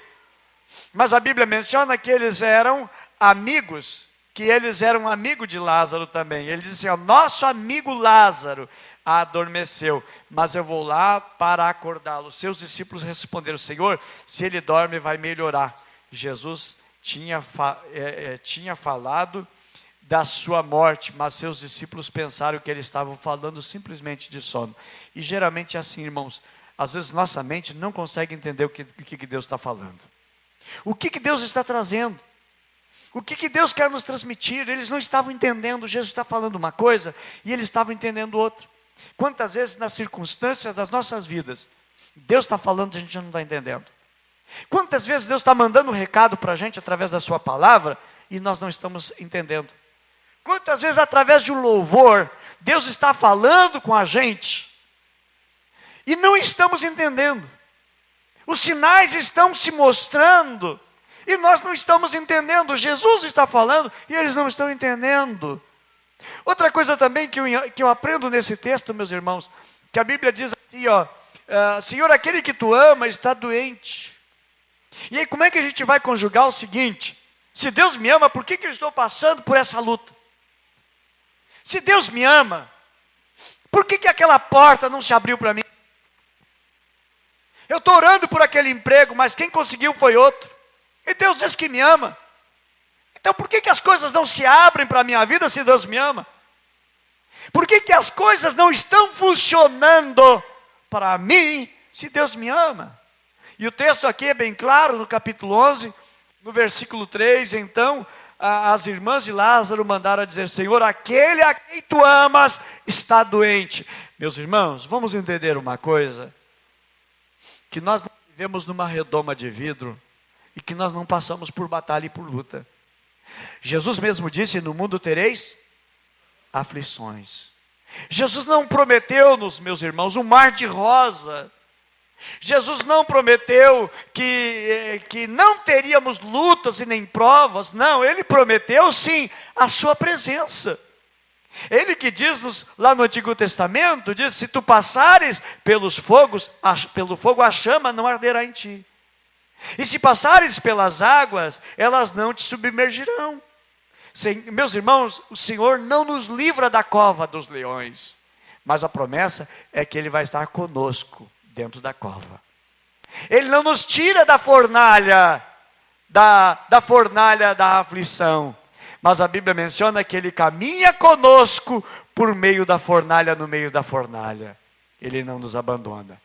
Mas a Bíblia menciona que eles eram amigos, que eles eram amigos de Lázaro também. Ele disse assim: nosso amigo Lázaro adormeceu, mas eu vou lá para acordá-lo. Seus discípulos responderam: Senhor, se ele dorme vai melhorar. Jesus tinha falado da sua morte, mas seus discípulos pensaram que eles estavam falando simplesmente de sono. E geralmente é assim, irmãos, às vezes nossa mente não consegue entender o que Deus está falando. O que Deus está trazendo? O que Deus quer nos transmitir? Eles não estavam entendendo. Jesus está falando uma coisa e eles estavam entendendo outra. Quantas vezes nas circunstâncias das nossas vidas, Deus está falando e a gente não está entendendo? Quantas vezes Deus está mandando um recado para a gente através da sua palavra e nós não estamos entendendo? Quantas vezes através de um louvor, Deus está falando com a gente e não estamos entendendo? Os sinais estão se mostrando e nós não estamos entendendo. Jesus está falando e eles não estão entendendo. Outra coisa também que eu aprendo nesse texto, meus irmãos, que a Bíblia diz assim, Senhor, aquele que tu ama está doente. E aí como é que a gente vai conjugar o seguinte: se Deus me ama, por que eu estou passando por essa luta? Se Deus me ama, por que aquela porta não se abriu para mim? Eu estou orando por aquele emprego, mas quem conseguiu foi outro. E Deus diz que me ama. Então por que as coisas não se abrem para a minha vida se Deus me ama? Por que as coisas não estão funcionando para mim se Deus me ama? E o texto aqui é bem claro, no capítulo 11, no versículo 3, então as irmãs de Lázaro mandaram a dizer: Senhor, aquele a quem tu amas está doente. Meus irmãos, vamos entender uma coisa, que nós não vivemos numa redoma de vidro, e que nós não passamos por batalha e por luta. Jesus mesmo disse: no mundo tereis aflições. Jesus não prometeu-nos, meus irmãos, um mar de rosa. Jesus não prometeu que não teríamos lutas e nem provas. Não, Ele prometeu sim a sua presença. Ele que diz lá no Antigo Testamento, diz, se tu passares pelo fogo, a chama não arderá em ti. E se passares pelas águas, elas não te submergirão. Meus irmãos, o Senhor não nos livra da cova dos leões, mas a promessa é que Ele vai estar conosco dentro da cova. Ele não nos tira da fornalha, da fornalha da aflição, mas a Bíblia menciona que Ele caminha conosco por meio da fornalha, no meio da fornalha. Ele não nos abandona.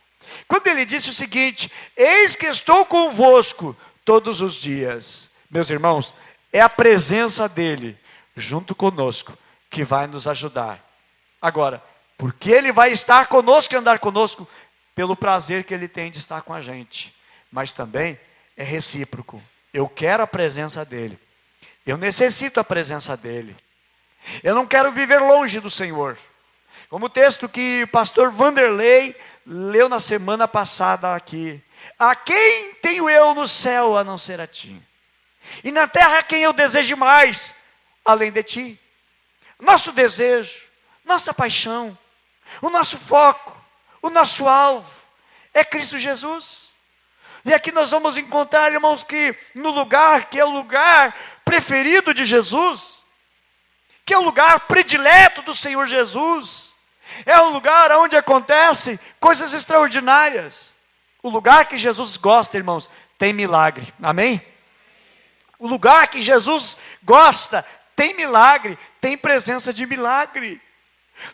Quando Ele disse o seguinte, eis que estou convosco todos os dias. Meus irmãos, é a presença dEle junto conosco que vai nos ajudar. Agora, porque Ele vai estar conosco e andar conosco, pelo prazer que Ele tem de estar com a gente. Mas também é recíproco. Eu quero a presença dEle. Eu necessito a presença dEle. Eu não quero viver longe do Senhor. Como o texto que o pastor Vanderlei leu na semana passada aqui. A quem tenho eu no céu a não ser a ti? E na terra a quem eu desejo mais, além de ti? Nosso desejo, nossa paixão, o nosso foco, o nosso alvo é Cristo Jesus. E aqui nós vamos encontrar, irmãos, que no lugar que é o lugar preferido de Jesus, que é o lugar predileto do Senhor Jesus, é um lugar onde acontecem coisas extraordinárias. O lugar que Jesus gosta, irmãos, tem milagre, amém? O lugar que Jesus gosta tem milagre, tem presença de milagre.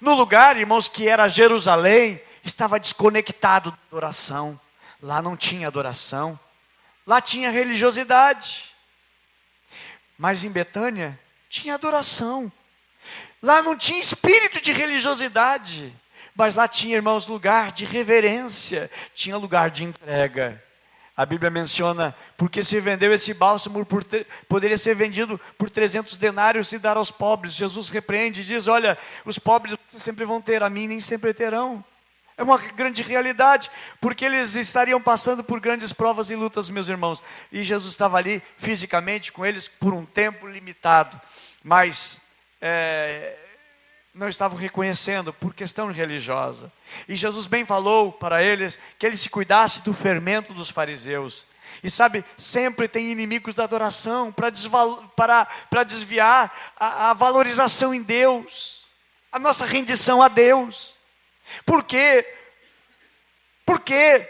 No lugar, irmãos, que era Jerusalém, estava desconectado da adoração. Lá não tinha adoração, lá tinha religiosidade. Mas em Betânia tinha adoração. Lá não tinha espírito de religiosidade, mas lá tinha, irmãos, lugar de reverência, tinha lugar de entrega. A Bíblia menciona, porque se vendeu esse bálsamo, poderia ser vendido por 300 denários e dar aos pobres. Jesus repreende e diz, olha, os pobres sempre vão ter, a mim nem sempre terão. É uma grande realidade, porque eles estariam passando por grandes provas e lutas, meus irmãos. E Jesus estava ali fisicamente com eles por um tempo limitado, mas não estavam reconhecendo por questão religiosa. E Jesus bem falou para eles que eles se cuidassem do fermento dos fariseus. E sabe, sempre tem inimigos da adoração para desviar a valorização em Deus, a nossa rendição a Deus. Por quê? Por quê?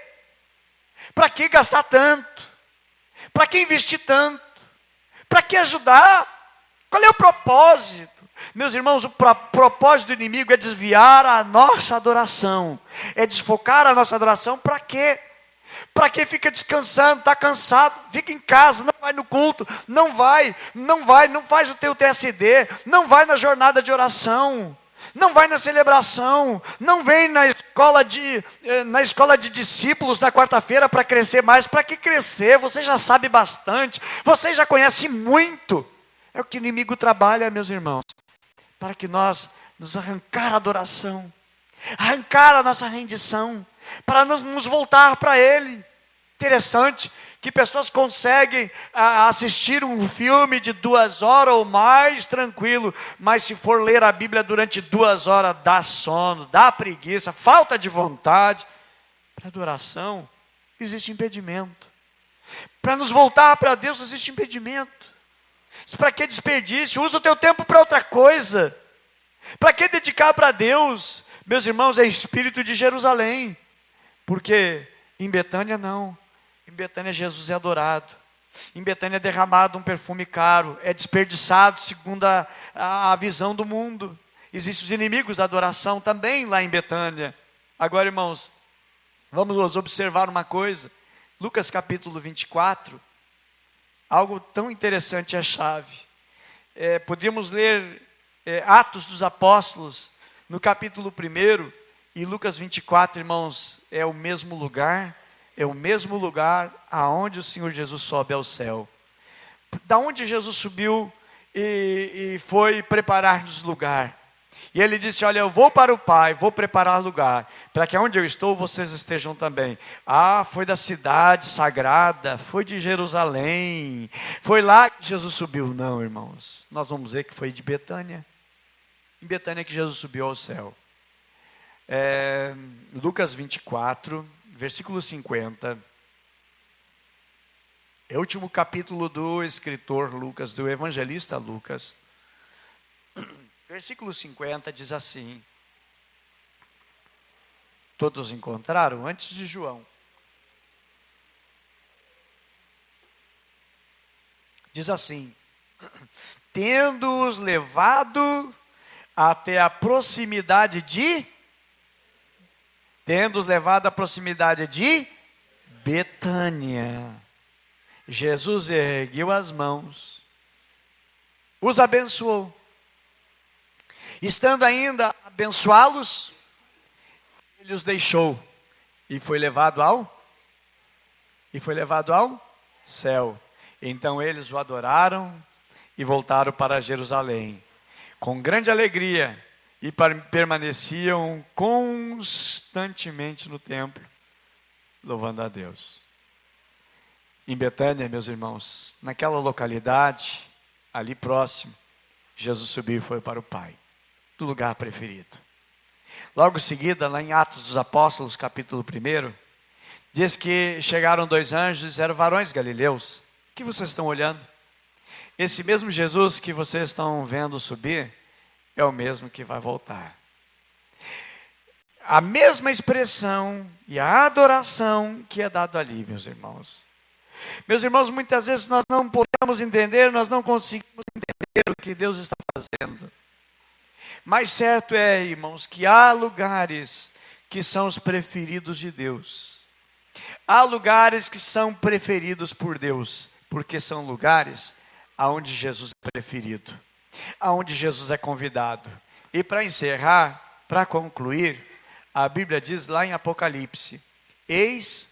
Para que gastar tanto? Para que investir tanto? Para que ajudar? Qual é o propósito? Meus irmãos, o propósito do inimigo é desviar a nossa adoração, é desfocar a nossa adoração. Para quê? Para que fica descansando, está cansado, fica em casa, não vai no culto, não faz o teu TSD, não vai na jornada de oração, não vai na celebração, não vem na escola de discípulos da quarta-feira para crescer mais. Para que crescer? Você já sabe bastante, você já conhece muito. É o que o inimigo trabalha, meus irmãos, para que nós nos arrancar a adoração, arrancar a nossa rendição, para nos voltar para Ele. Interessante que pessoas conseguem assistir um filme de 2 horas ou mais tranquilo, mas se for ler a Bíblia durante 2 horas, dá sono, dá preguiça, falta de vontade. Para adoração existe impedimento. Para nos voltar para Deus existe impedimento. Para que desperdício? Usa o teu tempo para outra coisa. Para que dedicar para Deus? Meus irmãos, é espírito de Jerusalém. Porque em Betânia não. Em Betânia Jesus é adorado. Em Betânia é derramado um perfume caro. É desperdiçado segundo a visão do mundo. Existem os inimigos da adoração também lá em Betânia. Agora, irmãos, vamos observar uma coisa. Lucas capítulo 24. Algo tão interessante é a chave. Podíamos ler Atos dos Apóstolos no capítulo 1 e Lucas 24, irmãos, é o mesmo lugar aonde o Senhor Jesus sobe ao céu. Da onde Jesus subiu e foi preparar-nos lugar. E ele disse, olha, eu vou para o Pai, vou preparar lugar, para que onde eu estou, vocês estejam também. Foi da cidade sagrada, foi de Jerusalém, foi lá que Jesus subiu. Não, irmãos, nós vamos ver que foi de Betânia. em Betânia que Jesus subiu ao céu. Lucas 24, versículo 50. É o último capítulo do escritor Lucas, do evangelista Lucas. Versículo 50 diz assim. Todos encontraram antes de João. Diz assim: tendo-os levado até a proximidade de... Tendo-os levado à proximidade de Betânia, Jesus ergueu as mãos, os abençoou. Estando ainda a abençoá-los, ele os deixou e foi levado ao céu. Então eles o adoraram e voltaram para Jerusalém com grande alegria e permaneciam constantemente no templo, louvando a Deus. Em Betânia, meus irmãos, naquela localidade, ali próximo, Jesus subiu e foi para o Pai, do lugar preferido. Logo em seguida, lá em Atos dos Apóstolos, capítulo 1, diz que chegaram 2 anjos e disseram: varões galileus, o que vocês estão olhando? Esse mesmo Jesus que vocês estão vendo subir, é o mesmo que vai voltar. A mesma expressão e a adoração que é dado ali, meus irmãos. Meus irmãos, muitas vezes nós não podemos entender, nós não conseguimos entender o que Deus está fazendo. Mas certo é, irmãos, que há lugares que são os preferidos de Deus. Há lugares que são preferidos por Deus, porque são lugares aonde Jesus é preferido, aonde Jesus é convidado. E para encerrar, para concluir, a Bíblia diz lá em Apocalipse: eis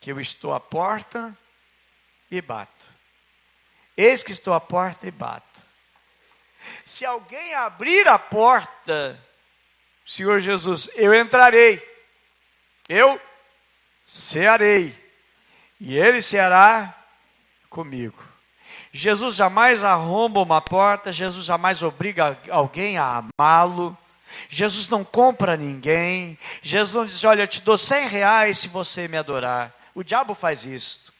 que eu estou à porta e bato. Eis que estou à porta e bato. Se alguém abrir a porta, Senhor Jesus, eu entrarei, eu cearei, e ele ceará comigo. Jesus jamais arromba uma porta, Jesus jamais obriga alguém a amá-lo, Jesus não compra ninguém, Jesus não diz: olha, eu te dou R$100 se você me adorar. O diabo faz isso.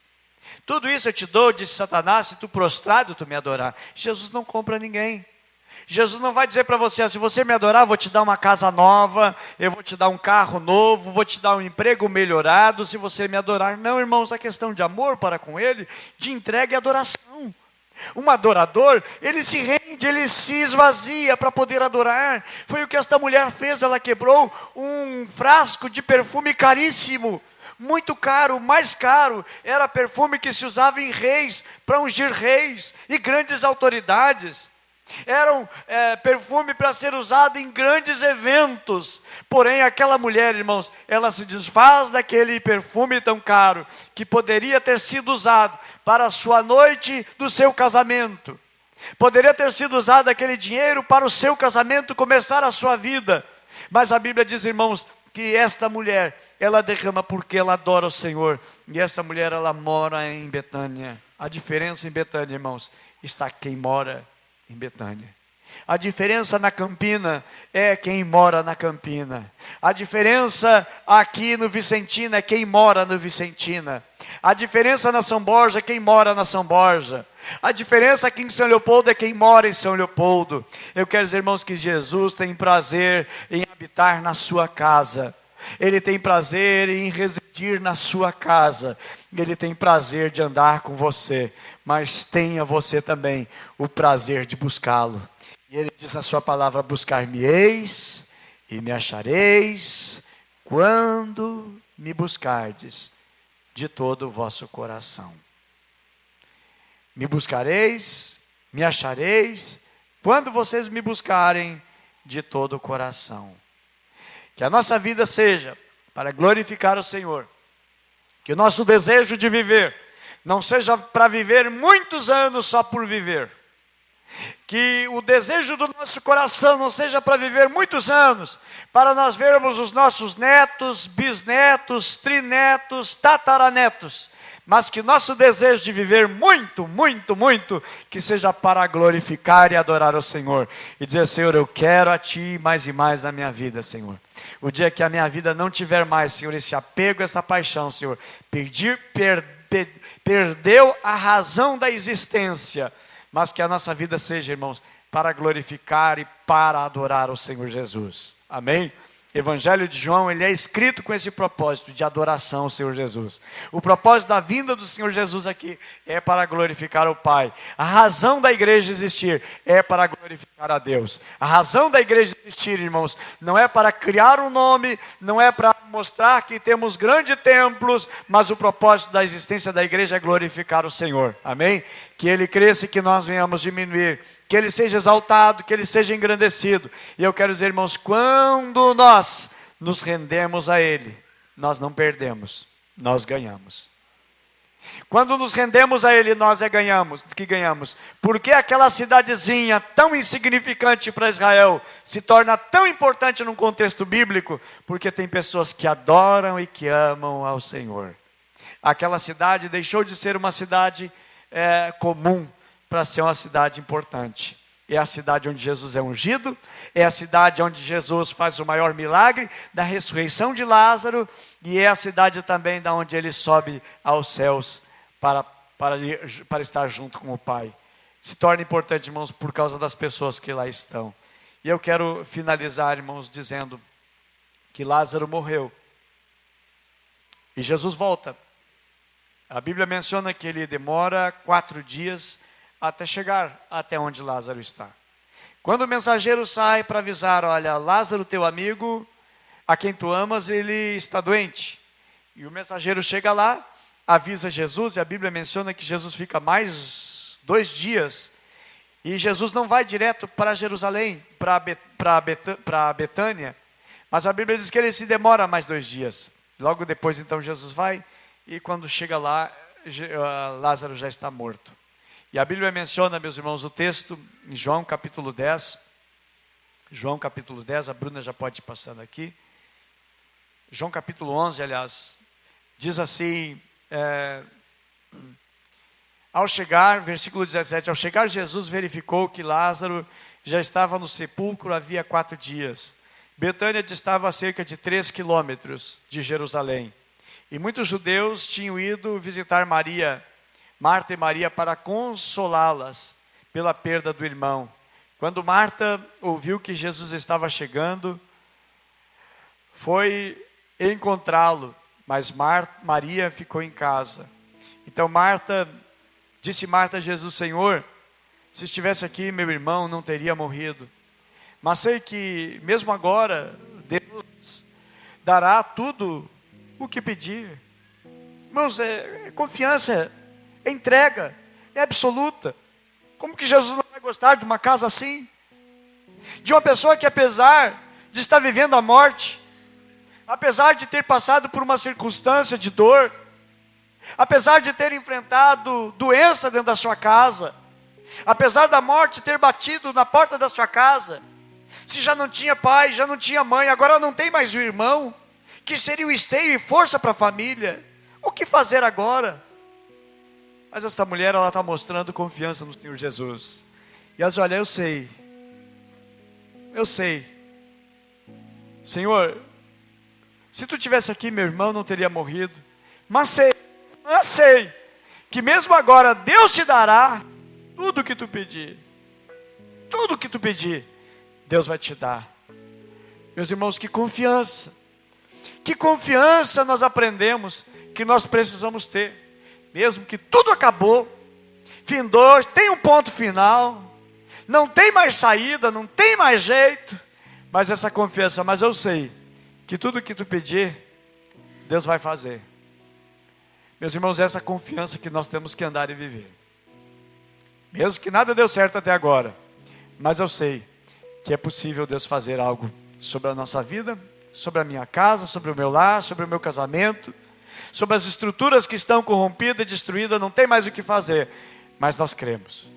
Tudo isso eu te dou, disse Satanás, se tu prostrado tu me adorar. Jesus não compra ninguém. Jesus não vai dizer para você: se você me adorar, eu vou te dar uma casa nova, eu vou te dar um carro novo, vou te dar um emprego melhorado, se você me adorar. Não, irmãos, a questão de amor para com Ele, de entrega e adoração. Um adorador, ele se rende, ele se esvazia para poder adorar. Foi o que esta mulher fez, ela quebrou um frasco de perfume caríssimo, muito caro, mais caro, era perfume que se usava em reis, para ungir reis e grandes autoridades. Era um perfume para ser usado em grandes eventos. Porém, aquela mulher, irmãos, ela se desfaz daquele perfume tão caro, que poderia ter sido usado para a sua noite do seu casamento. Poderia ter sido usado aquele dinheiro para o seu casamento começar a sua vida. Mas a Bíblia diz, irmãos, que esta mulher, ela derrama porque ela adora o Senhor. E esta mulher, ela mora em Betânia. A diferença em Betânia, irmãos, está quem mora em Betânia. A diferença na Campina é quem mora na Campina. A diferença aqui no Vicentina é quem mora no Vicentina. A diferença na São Borja é quem mora na São Borja. A diferença aqui em São Leopoldo é quem mora em São Leopoldo. Eu quero dizer, irmãos, que Jesus tem prazer em habitar na sua casa. Ele tem prazer em residir na sua casa. Ele tem prazer de andar com você. Mas tenha você também o prazer de buscá-lo. E ele diz na sua palavra: buscar-me-eis e me achareis quando me buscardes de todo o vosso coração. Me buscareis, me achareis quando vocês me buscarem de todo o coração. Que a nossa vida seja para glorificar o Senhor. Que o nosso desejo de viver não seja para viver muitos anos só por viver. Que o desejo do nosso coração não seja para viver muitos anos, para nós vermos os nossos netos, bisnetos, trinetos, tataranetos, mas que nosso desejo de viver muito, muito, muito, que seja para glorificar e adorar o Senhor. E dizer, Senhor, eu quero a Ti mais e mais na minha vida, Senhor. O dia que a minha vida não tiver mais, Senhor, esse apego, essa paixão, Senhor, perdeu a razão da existência, mas que a nossa vida seja, irmãos, para glorificar e para adorar o Senhor Jesus. Amém? Evangelho de João, ele é escrito com esse propósito de adoração ao Senhor Jesus. O propósito da vinda do Senhor Jesus aqui é para glorificar o Pai. A razão da igreja existir é para glorificar a Deus. A razão da igreja existir, irmãos, não é para criar um nome, não é para mostrar que temos grandes templos, mas o propósito da existência da igreja é glorificar o Senhor. Amém? Que Ele cresça e que nós venhamos diminuir. Que Ele seja exaltado, que Ele seja engrandecido. E eu quero dizer, irmãos, quando nós nos rendemos a Ele, nós não perdemos, nós ganhamos. Quando nos rendemos a Ele, nós ganhamos. Porque aquela cidadezinha tão insignificante para Israel se torna tão importante num contexto bíblico, porque tem pessoas que adoram e que amam ao Senhor. Aquela cidade deixou de ser uma cidade comum para ser uma cidade importante. É a cidade onde Jesus é ungido, é a cidade onde Jesus faz o maior milagre da ressurreição de Lázaro, e é a cidade também da onde ele sobe aos céus para estar junto com o Pai. Se torna importante, irmãos, por causa das pessoas que lá estão. E eu quero finalizar, irmãos, dizendo que Lázaro morreu e Jesus volta. A Bíblia menciona que ele demora 4 dias até chegar até onde Lázaro está. Quando o mensageiro sai para avisar, olha, Lázaro, teu amigo, a quem tu amas, ele está doente. E o mensageiro chega lá, avisa Jesus, e a Bíblia menciona que Jesus fica mais 2 dias, e Jesus não vai direto para Jerusalém, para Betânia, mas a Bíblia diz que ele se demora mais 2 dias. Logo depois, então, Jesus vai, e quando chega lá, Lázaro já está morto. E a Bíblia menciona, meus irmãos, o texto em João capítulo 10. João capítulo 10, a Bruna já pode ir passando aqui. João capítulo 11, aliás, diz assim, ao chegar, versículo 17, ao chegar Jesus verificou que Lázaro já estava no sepulcro havia 4 dias. Betânia distava a cerca de 3 quilômetros de Jerusalém. E muitos judeus tinham ido visitar Marta e Maria, para consolá-las pela perda do irmão. Quando Marta ouviu que Jesus estava chegando, foi encontrá-lo, mas Maria ficou em casa. Então disse Marta a Jesus, Senhor, se estivesse aqui meu irmão não teria morrido. Mas sei que mesmo agora Deus dará tudo o que pedir. Irmãos, é confiança, é entrega, é absoluta. Como que Jesus não vai gostar de uma casa assim? De uma pessoa que, apesar de estar vivendo a morte, apesar de ter passado por uma circunstância de dor, apesar de ter enfrentado doença dentro da sua casa, apesar da morte ter batido na porta da sua casa, se já não tinha pai, já não tinha mãe, agora não tem mais o irmão, que seria o esteio e força para a família, o que fazer agora? Mas esta mulher, ela está mostrando confiança no Senhor Jesus. E ela diz, olha, eu sei. Senhor, se tu tivesse aqui, meu irmão não teria morrido. Mas sei que mesmo agora Deus te dará tudo o que tu pedir. Tudo o que tu pedir, Deus vai te dar. Meus irmãos, que confiança. Que confiança nós aprendemos que nós precisamos ter. Mesmo que tudo acabou, findou, tem um ponto final, não tem mais saída, não tem mais jeito, mas essa confiança, mas eu sei que tudo que tu pedir, Deus vai fazer. Meus irmãos, essa confiança que nós temos que andar e viver. Mesmo que nada deu certo até agora, mas eu sei que é possível Deus fazer algo sobre a nossa vida, sobre a minha casa, sobre o meu lar, sobre o meu casamento, sobre as estruturas que estão corrompidas e destruídas, não tem mais o que fazer, mas nós cremos.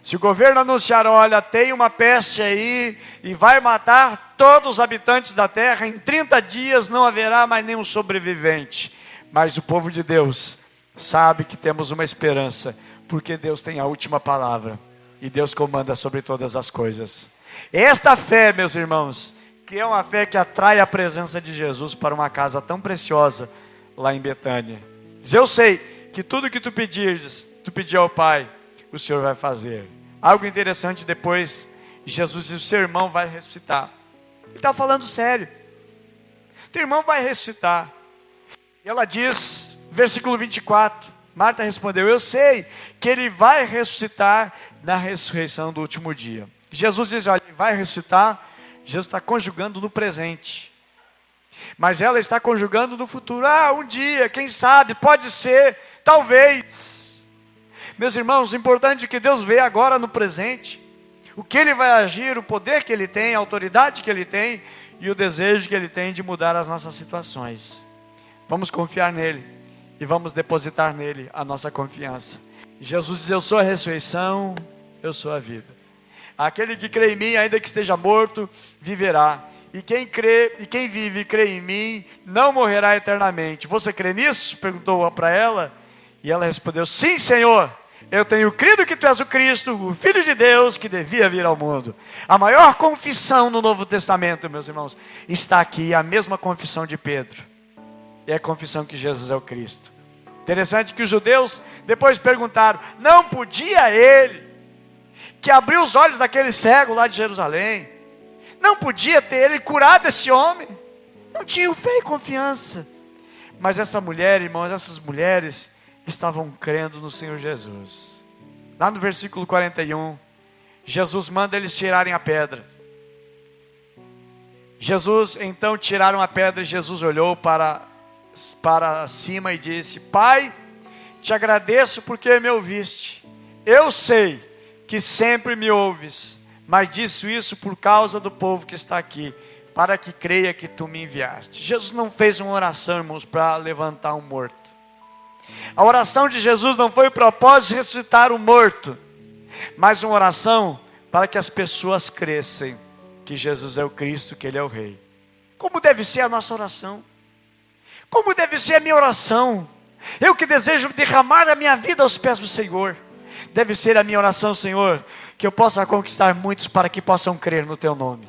Se o governo anunciar, olha, tem uma peste aí e vai matar todos os habitantes da terra, em 30 dias não haverá mais nenhum sobrevivente. Mas o povo de Deus sabe que temos uma esperança, porque Deus tem a última palavra e Deus comanda sobre todas as coisas. Esta fé, meus irmãos, que é uma fé que atrai a presença de Jesus para uma casa tão preciosa lá em Betânia. Diz, eu sei que tudo que tu pedires, tu pedir ao Pai, o Senhor vai fazer. Algo interessante depois, Jesus diz, o seu irmão vai ressuscitar. Ele está falando sério. Teu irmão vai ressuscitar. E ela diz, versículo 24, Marta respondeu, eu sei que ele vai ressuscitar na ressurreição do último dia. Jesus diz, olha, ele vai ressuscitar. Jesus está conjugando no presente. Mas ela está conjugando no futuro. Um dia, quem sabe, pode ser, talvez. Meus irmãos, o importante é que Deus vê agora no presente. O que Ele vai agir, o poder que Ele tem, a autoridade que Ele tem e o desejo que Ele tem de mudar as nossas situações. Vamos confiar nele e vamos depositar nele a nossa confiança. Jesus diz, eu sou a ressurreição, eu sou a vida. Aquele que crê em mim, ainda que esteja morto, viverá. E quem crê, e quem vive e crê em mim, não morrerá eternamente. Você crê nisso? Perguntou para ela. E ela respondeu, sim, Senhor. Eu tenho crido que tu és o Cristo, o Filho de Deus, que devia vir ao mundo. A maior confissão no Novo Testamento, meus irmãos, está aqui, a mesma confissão de Pedro. É a confissão que Jesus é o Cristo. Interessante que os judeus depois perguntaram, não podia ele, que abriu os olhos daquele cego lá de Jerusalém, não podia ter ele curado esse homem? Não tinham fé e confiança. Mas essa mulher, irmãos, essas mulheres estavam crendo no Senhor Jesus. Lá no versículo 41, Jesus manda eles tirarem a pedra. Então tiraram a pedra e Jesus olhou para cima e disse, Pai, te agradeço porque me ouviste. Eu sei que sempre me ouves, mas disse isso por causa do povo que está aqui, para que creia que tu me enviaste. Jesus não fez uma oração, irmãos, para levantar um morto. A oração de Jesus não foi o propósito de ressuscitar o morto, mas uma oração para que as pessoas cresçam que Jesus é o Cristo, que Ele é o Rei. Como deve ser a nossa oração? Como deve ser a minha oração? Eu que desejo derramar a minha vida aos pés do Senhor. Deve ser a minha oração, Senhor, que eu possa conquistar muitos para que possam crer no Teu nome,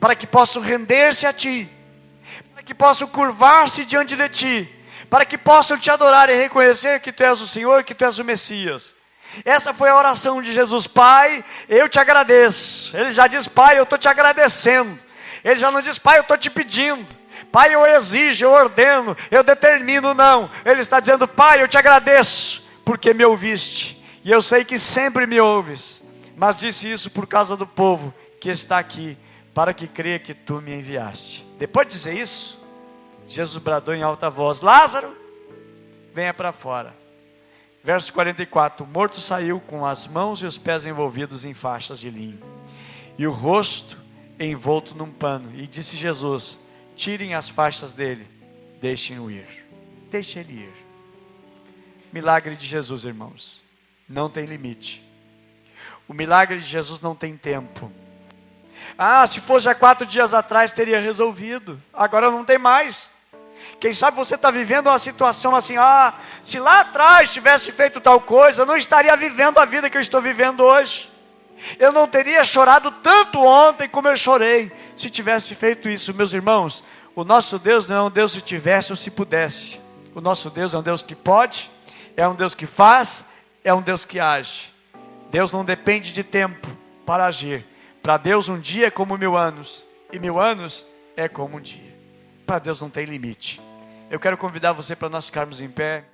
para que possam render-se a Ti, para que possam curvar-se diante de Ti, para que possam Te adorar e reconhecer que Tu és o Senhor, que Tu és o Messias. Essa foi a oração de Jesus. Pai, eu te agradeço. Ele já diz, Pai, eu estou te agradecendo. Ele já não diz, Pai, eu estou te pedindo. Pai, eu exijo, eu ordeno, eu determino, não. Ele está dizendo, Pai, eu te agradeço, porque me ouviste. E eu sei que sempre me ouves, mas disse isso por causa do povo que está aqui, para que creia que tu me enviaste. Depois de dizer isso, Jesus bradou em alta voz, Lázaro, venha para fora. Verso 44, o morto saiu com as mãos e os pés envolvidos em faixas de linho, e o rosto envolto num pano. E disse Jesus, tirem as faixas dele, deixem-o ir. Deixe ele ir. Milagre de Jesus, irmãos, não tem limite. O milagre de Jesus não tem tempo. Se fosse há 4 dias atrás teria resolvido, agora não tem mais. Quem sabe você está vivendo uma situação assim, se lá atrás tivesse feito tal coisa, eu não estaria vivendo a vida que eu estou vivendo hoje. Eu não teria chorado tanto ontem como eu chorei, se tivesse feito isso. Meus irmãos, o nosso Deus não é um Deus se tivesse ou se pudesse. O nosso Deus é um Deus que pode, é um Deus que faz, é um Deus que age. Deus não depende de tempo para agir. Para Deus um dia é como 1000 anos, e 1000 anos é como um dia. Para Deus não tem limite. Eu quero convidar você para nós ficarmos em pé.